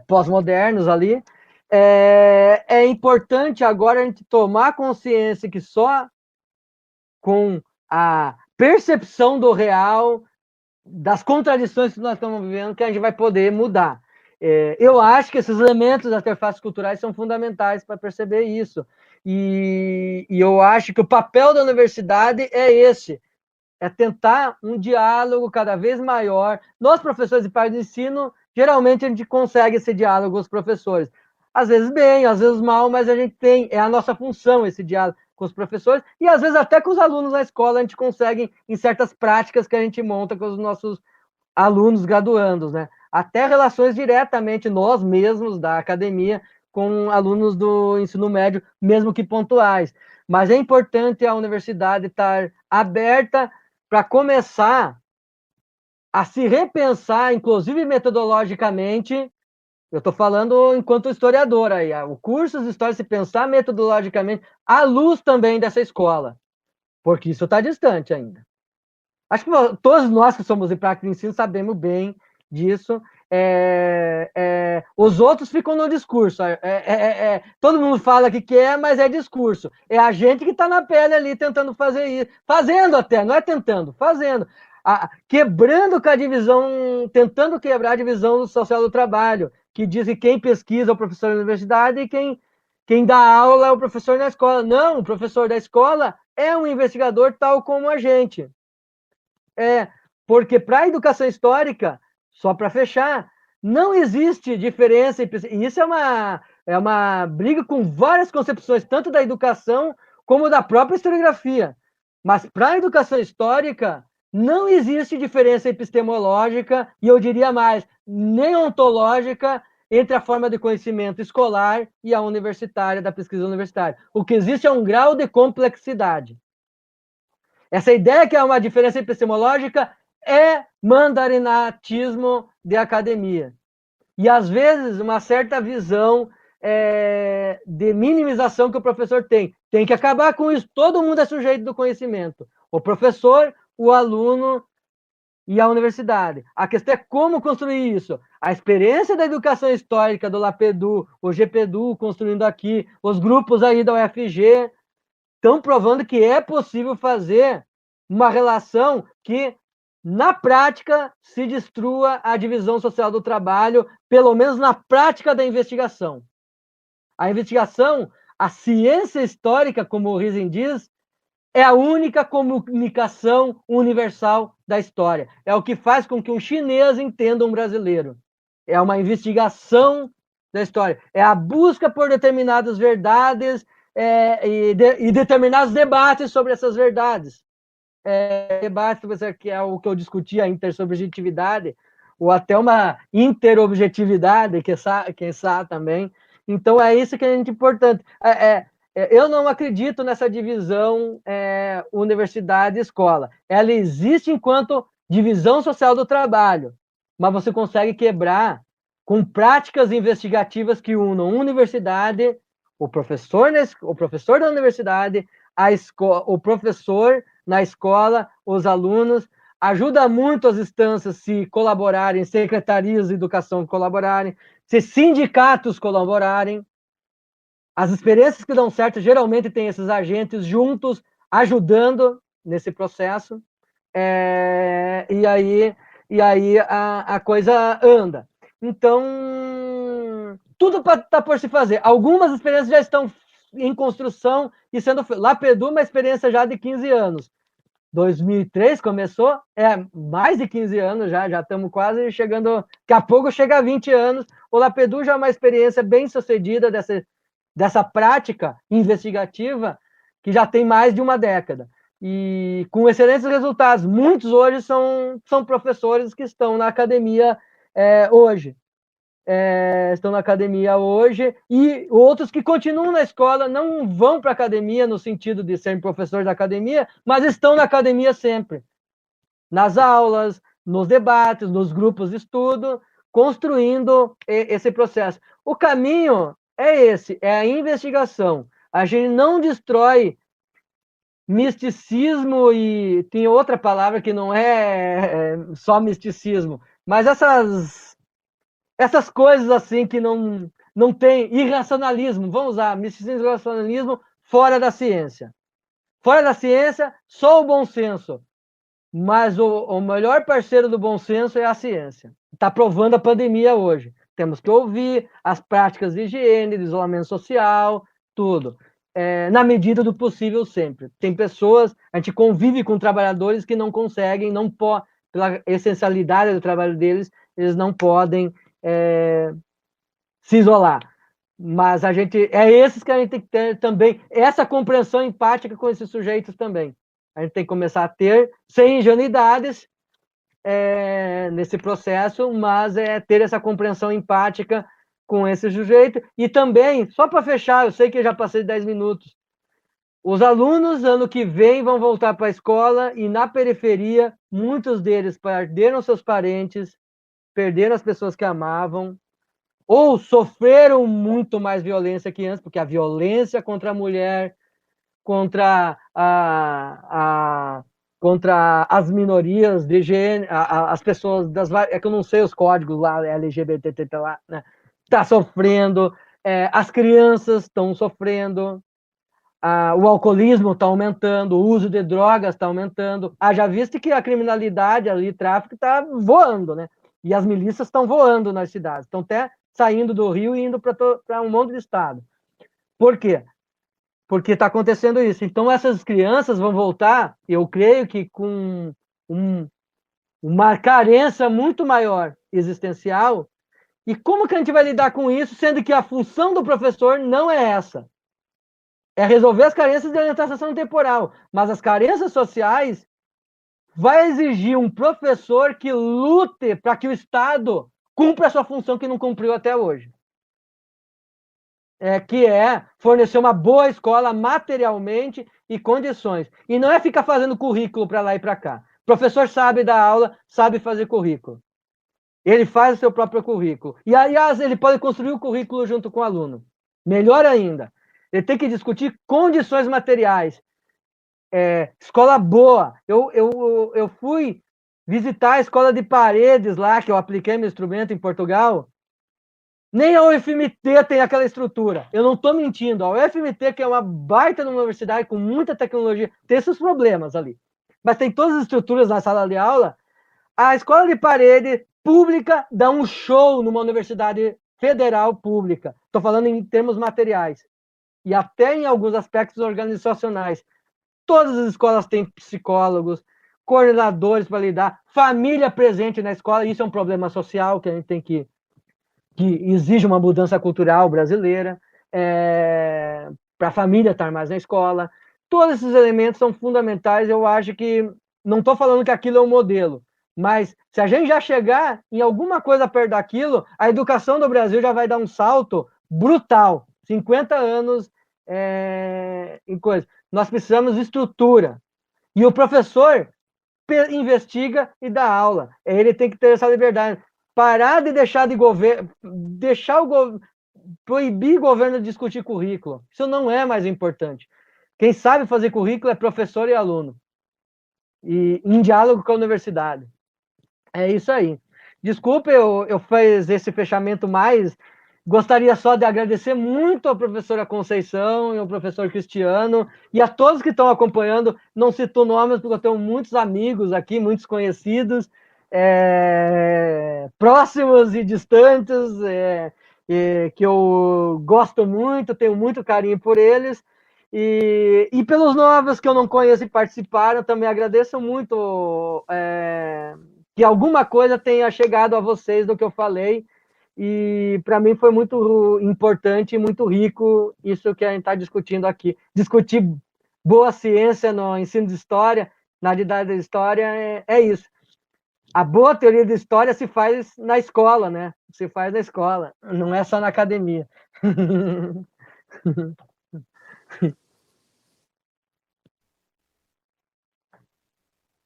pós-modernos ali. É importante agora a gente tomar consciência que só com a percepção do real, das contradições que nós estamos vivendo, que a gente vai poder mudar. Eu acho que esses elementos das interfaces culturais são fundamentais para perceber isso. E eu acho que o papel da universidade é esse, é tentar um diálogo cada vez maior. Nós, professores e pais de ensino, geralmente a gente consegue esse diálogo com os professores. Às vezes bem, às vezes mal, mas a gente tem, é a nossa função esse diálogo com os professores, e às vezes até com os alunos na escola a gente consegue, em certas práticas que a gente monta com os nossos alunos graduandos, né? Até relações diretamente, nós mesmos da academia, com alunos do ensino médio, mesmo que pontuais. Mas é importante a universidade estar aberta para começar a se repensar, inclusive metodologicamente. Eu estou falando enquanto historiador aí, o curso de História se pensar metodologicamente à luz também dessa escola, porque isso está distante ainda. Acho que todos nós que somos em prática de ensino sabemos bem disso. Os outros ficam no discurso. Todo mundo fala que quer, mas é discurso. É a gente que está na pele ali tentando fazer isso. Fazendo até, não é tentando, fazendo. Quebrando com a divisão, tentando quebrar a divisão social do trabalho, que diz que quem pesquisa é o professor da universidade e quem dá aula é o professor na escola. Não, o professor da escola é um investigador tal como a gente. Porque para a educação histórica, só para fechar, não existe diferença, e isso é uma briga com várias concepções, tanto da educação como da própria historiografia. Mas para a educação histórica, não existe diferença epistemológica, e eu diria mais, nem ontológica, entre a forma de conhecimento escolar e a universitária, da pesquisa universitária. O que existe é um grau de complexidade. Essa ideia que é uma diferença epistemológica é mandarinatismo de academia. E, às vezes, uma certa visão de minimização que o professor tem. Tem que acabar com isso. Todo mundo é sujeito do conhecimento. O professor, o aluno e a universidade. A questão é como construir isso. A experiência da educação histórica do LAPEDU, o GPEDU construindo aqui, os grupos aí da UFG, estão provando que é possível fazer uma relação que, na prática, se destrua a divisão social do trabalho, pelo menos na prática da investigação. A investigação, a ciência histórica, como o Rising diz, é a única comunicação universal da história. É o que faz com que um chinês entenda um brasileiro. É uma investigação da história. É a busca por determinadas verdades e determinados debates sobre essas verdades. Debates que é o que eu discuti, a intersubjetividade, ou até uma interobjetividade, quem sabe também. Então, é isso que é muito importante. Eu não acredito nessa divisão universidade e escola. Ela existe enquanto divisão social do trabalho, mas você consegue quebrar com práticas investigativas que unam universidade, o professor da universidade, o professor na escola, os alunos. Ajuda muito as instâncias se colaborarem, secretarias de educação colaborarem, se sindicatos colaborarem. As experiências que dão certo geralmente têm esses agentes juntos, ajudando nesse processo, e aí a coisa anda. Então, tudo está por se fazer. Algumas experiências já estão em construção e sendo... LAPEDU, uma experiência já de 15 anos. 2003 começou, mais de 15 anos já estamos quase chegando, daqui a pouco chega a 20 anos. O LAPEDU já é uma experiência bem sucedida dessa prática investigativa que já tem mais de uma década. E com excelentes resultados. Muitos hoje são professores que estão na academia hoje. Estão na academia hoje, e outros que continuam na escola, não vão para a academia no sentido de serem professores da academia, mas estão na academia sempre. Nas aulas, nos debates, nos grupos de estudo, construindo esse processo. O caminho é esse, é a investigação. A gente não destrói misticismo, e tem outra palavra que não é só misticismo, mas essas coisas assim que não tem irracionalismo, vamos usar misticismo e irracionalismo fora da ciência. Fora da ciência, só o bom senso. Mas o melhor parceiro do bom senso é a ciência. Está provando a pandemia hoje. temos que ouvir as práticas de higiene, de isolamento social, tudo. Na medida do possível sempre. Tem pessoas, a gente convive com trabalhadores que não conseguem, não podem, pela essencialidade do trabalho deles, eles não podem se isolar. Mas esses que a gente tem que ter também, essa compreensão empática com esses sujeitos também. A gente tem que começar a ter, sem ingenuidades, nesse processo, mas ter essa compreensão empática com esse sujeito. E também, só para fechar, eu sei que eu já passei 10 minutos, os alunos, ano que vem, vão voltar para a escola e, na periferia, muitos deles perderam seus parentes, perderam as pessoas que amavam, ou sofreram muito mais violência que antes, porque a violência contra a mulher, contra as minorias de gênero, as pessoas é que eu não sei os códigos lá, LGBT, lá, né? Está sofrendo, as crianças estão sofrendo, o alcoolismo está aumentando, o uso de drogas está aumentando. Já visto que a criminalidade ali, tráfico, está voando, né? E as milícias estão voando nas cidades, estão até saindo do Rio e indo para um monte de estado. Por quê? Porque está acontecendo isso. Então, essas crianças vão voltar, eu creio que com uma carência muito maior existencial. E como que a gente vai lidar com isso, sendo que a função do professor não é essa? É resolver as carências de orientação temporal. Mas as carências sociais vai exigir um professor que lute para que o Estado cumpra a sua função que não cumpriu até hoje. Que é fornecer uma boa escola materialmente e condições. E não é ficar fazendo currículo para lá e para cá. O professor sabe dar aula, sabe fazer currículo. Ele faz o seu próprio currículo. E, aliás, ele pode construir o currículo junto com o aluno. Melhor ainda, ele tem que discutir condições materiais. Escola boa. Eu fui visitar a escola de Paredes lá, que eu apliquei meu instrumento em Portugal. Nem a UFMT tem aquela estrutura. Eu não estou mentindo. A UFMT, que é uma baita universidade com muita tecnologia, tem esses problemas ali. Mas tem todas as estruturas na sala de aula. A escola de Paredes pública dá um show numa universidade federal pública. Estou falando em termos materiais. E até em alguns aspectos organizacionais. Todas as escolas têm psicólogos, coordenadores para lidar, família presente na escola. Isso é um problema social que a gente tem que exige uma mudança cultural brasileira, para a família estar mais na escola. Todos esses elementos são fundamentais. Eu acho que, não estou falando que aquilo é um modelo, mas se a gente já chegar em alguma coisa perto daquilo, a educação do Brasil já vai dar um salto brutal. 50 anos em coisa. Nós precisamos de estrutura. E o professor investiga e dá aula. Ele tem que ter essa liberdade. Parar de deixar proibir o governo de discutir currículo. Isso não é mais importante. Quem sabe fazer currículo é professor e aluno. E em diálogo com a universidade. É isso aí. Desculpe, eu fiz esse fechamento mais. Gostaria só de agradecer muito à professora Conceição e ao professor Cristiano e a todos que estão acompanhando. Não cito nomes, porque eu tenho muitos amigos aqui, muitos conhecidos, próximos e distantes, que eu gosto muito, tenho muito carinho por eles. E pelos novos que eu não conheço e participaram, também agradeço muito que alguma coisa tenha chegado a vocês do que eu falei. E para mim foi muito importante e muito rico isso que a gente está discutindo aqui. Discutir boa ciência no ensino de história, na didática de história, é isso. A boa teoria de história se faz na escola, né? Se faz na escola, não é só na academia.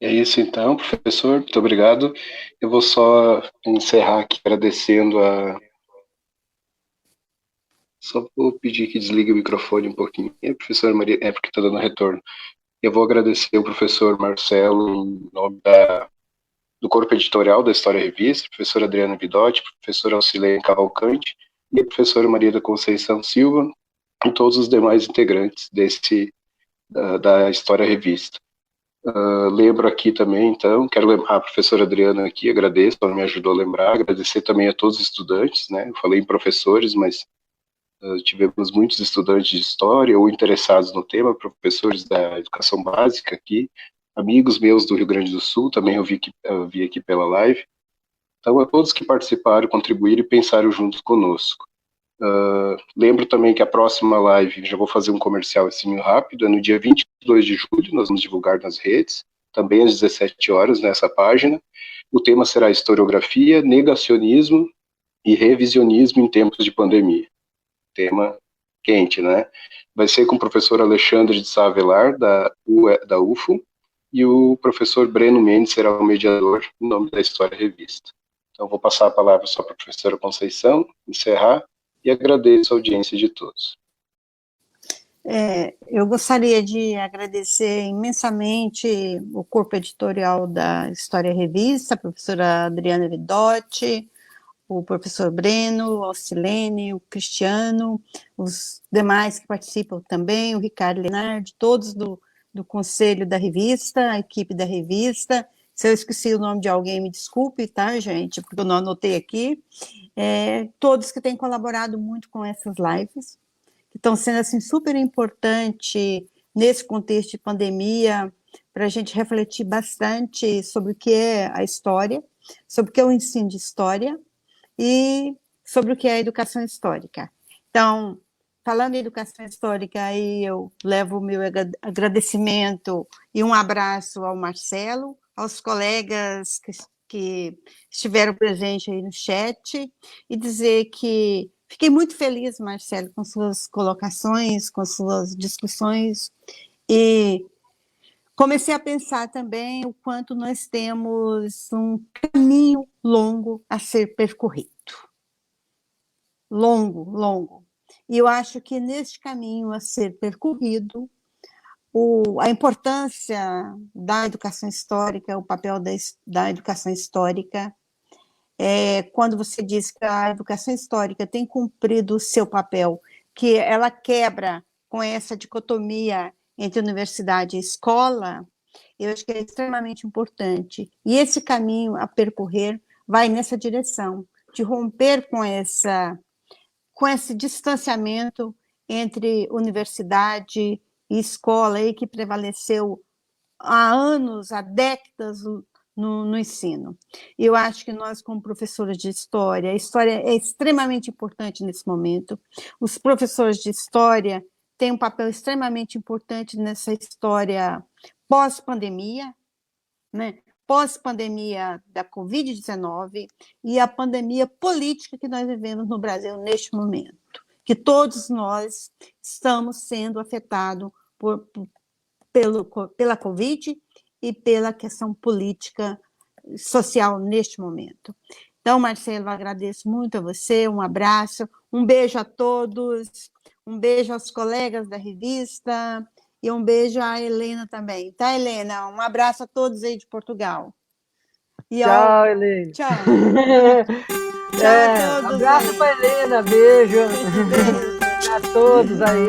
É isso então, professor, muito obrigado. Eu vou só encerrar aqui agradecendo Só vou pedir que desligue o microfone um pouquinho. Professora Maria, porque está dando retorno. Eu vou agradecer o professor Marcelo em nome do corpo editorial da História Revista, professora Adriana Bidotti, professora Auxiliane Cavalcante e a professora Maria da Conceição Silva e todos os demais integrantes da História Revista. Lembro aqui também, então, quero lembrar a professora Adriana aqui, agradeço, ela me ajudou a lembrar, agradecer também a todos os estudantes, né, eu falei em professores, mas tivemos muitos estudantes de história ou interessados no tema, professores da educação básica aqui, amigos meus do Rio Grande do Sul, também eu vi aqui pela live, então a todos que participaram, contribuíram e pensaram juntos conosco. Lembro também que a próxima live, já vou fazer um comercial assim rápido, é no dia 22 de julho, nós vamos divulgar nas redes, também às 17 horas nessa página. O tema será historiografia, negacionismo e revisionismo em tempos de pandemia. Tema quente, né? Vai ser com o professor Alexandre de Sá Avelar, da UFO, e o professor Breno Mendes será o mediador em nome da História Revista. Então, vou passar a palavra só para a professora Conceição, encerrar, e agradeço a audiência de todos. Eu gostaria de agradecer imensamente o corpo editorial da História Revista, a professora Adriana Vidotti, o professor Breno, a Silene, o Cristiano, os demais que participam também, o Ricardo Lenardi, todos do conselho da revista, a equipe da revista. Se eu esqueci o nome de alguém, me desculpe, tá, gente, porque eu não anotei aqui. Todos que têm colaborado muito com essas lives, que estão sendo assim, super importante nesse contexto de pandemia, para a gente refletir bastante sobre o que é a história, sobre o que é o ensino de história e sobre o que é a educação histórica. Então, falando em educação histórica, aí eu levo o meu agradecimento e um abraço ao Marcelo, aos colegas que estiveram presentes aí no chat, e dizer que fiquei muito feliz, Marcelo, com suas colocações, com suas discussões, e comecei a pensar também o quanto nós temos um caminho longo a ser percorrido. Longo. E eu acho que neste caminho a ser percorrido, a importância da educação histórica, o papel da educação histórica, quando você diz que a educação histórica tem cumprido o seu papel, que ela quebra com essa dicotomia entre universidade e escola, eu acho que é extremamente importante. E esse caminho a percorrer vai nessa direção, de romper com esse distanciamento entre universidade e escola, aí que prevaleceu há anos, há décadas no ensino. Eu acho que nós, como professores de história, a história é extremamente importante nesse momento. Os professores de história têm um papel extremamente importante nessa história pós-pandemia, né? Pós-pandemia da Covid-19 e a pandemia política que nós vivemos no Brasil neste momento, que todos nós estamos sendo afetados pela Covid e pela questão política social neste momento. Então, Marcelo, agradeço muito a você, um abraço, um beijo a todos, um beijo aos colegas da revista e um beijo à Helena também. Tá, Helena? Um abraço a todos aí de Portugal. Tchau, Helena. Tchau. Tchau a todos. Abraço para Helena, beijo. Beijo. A todos aí.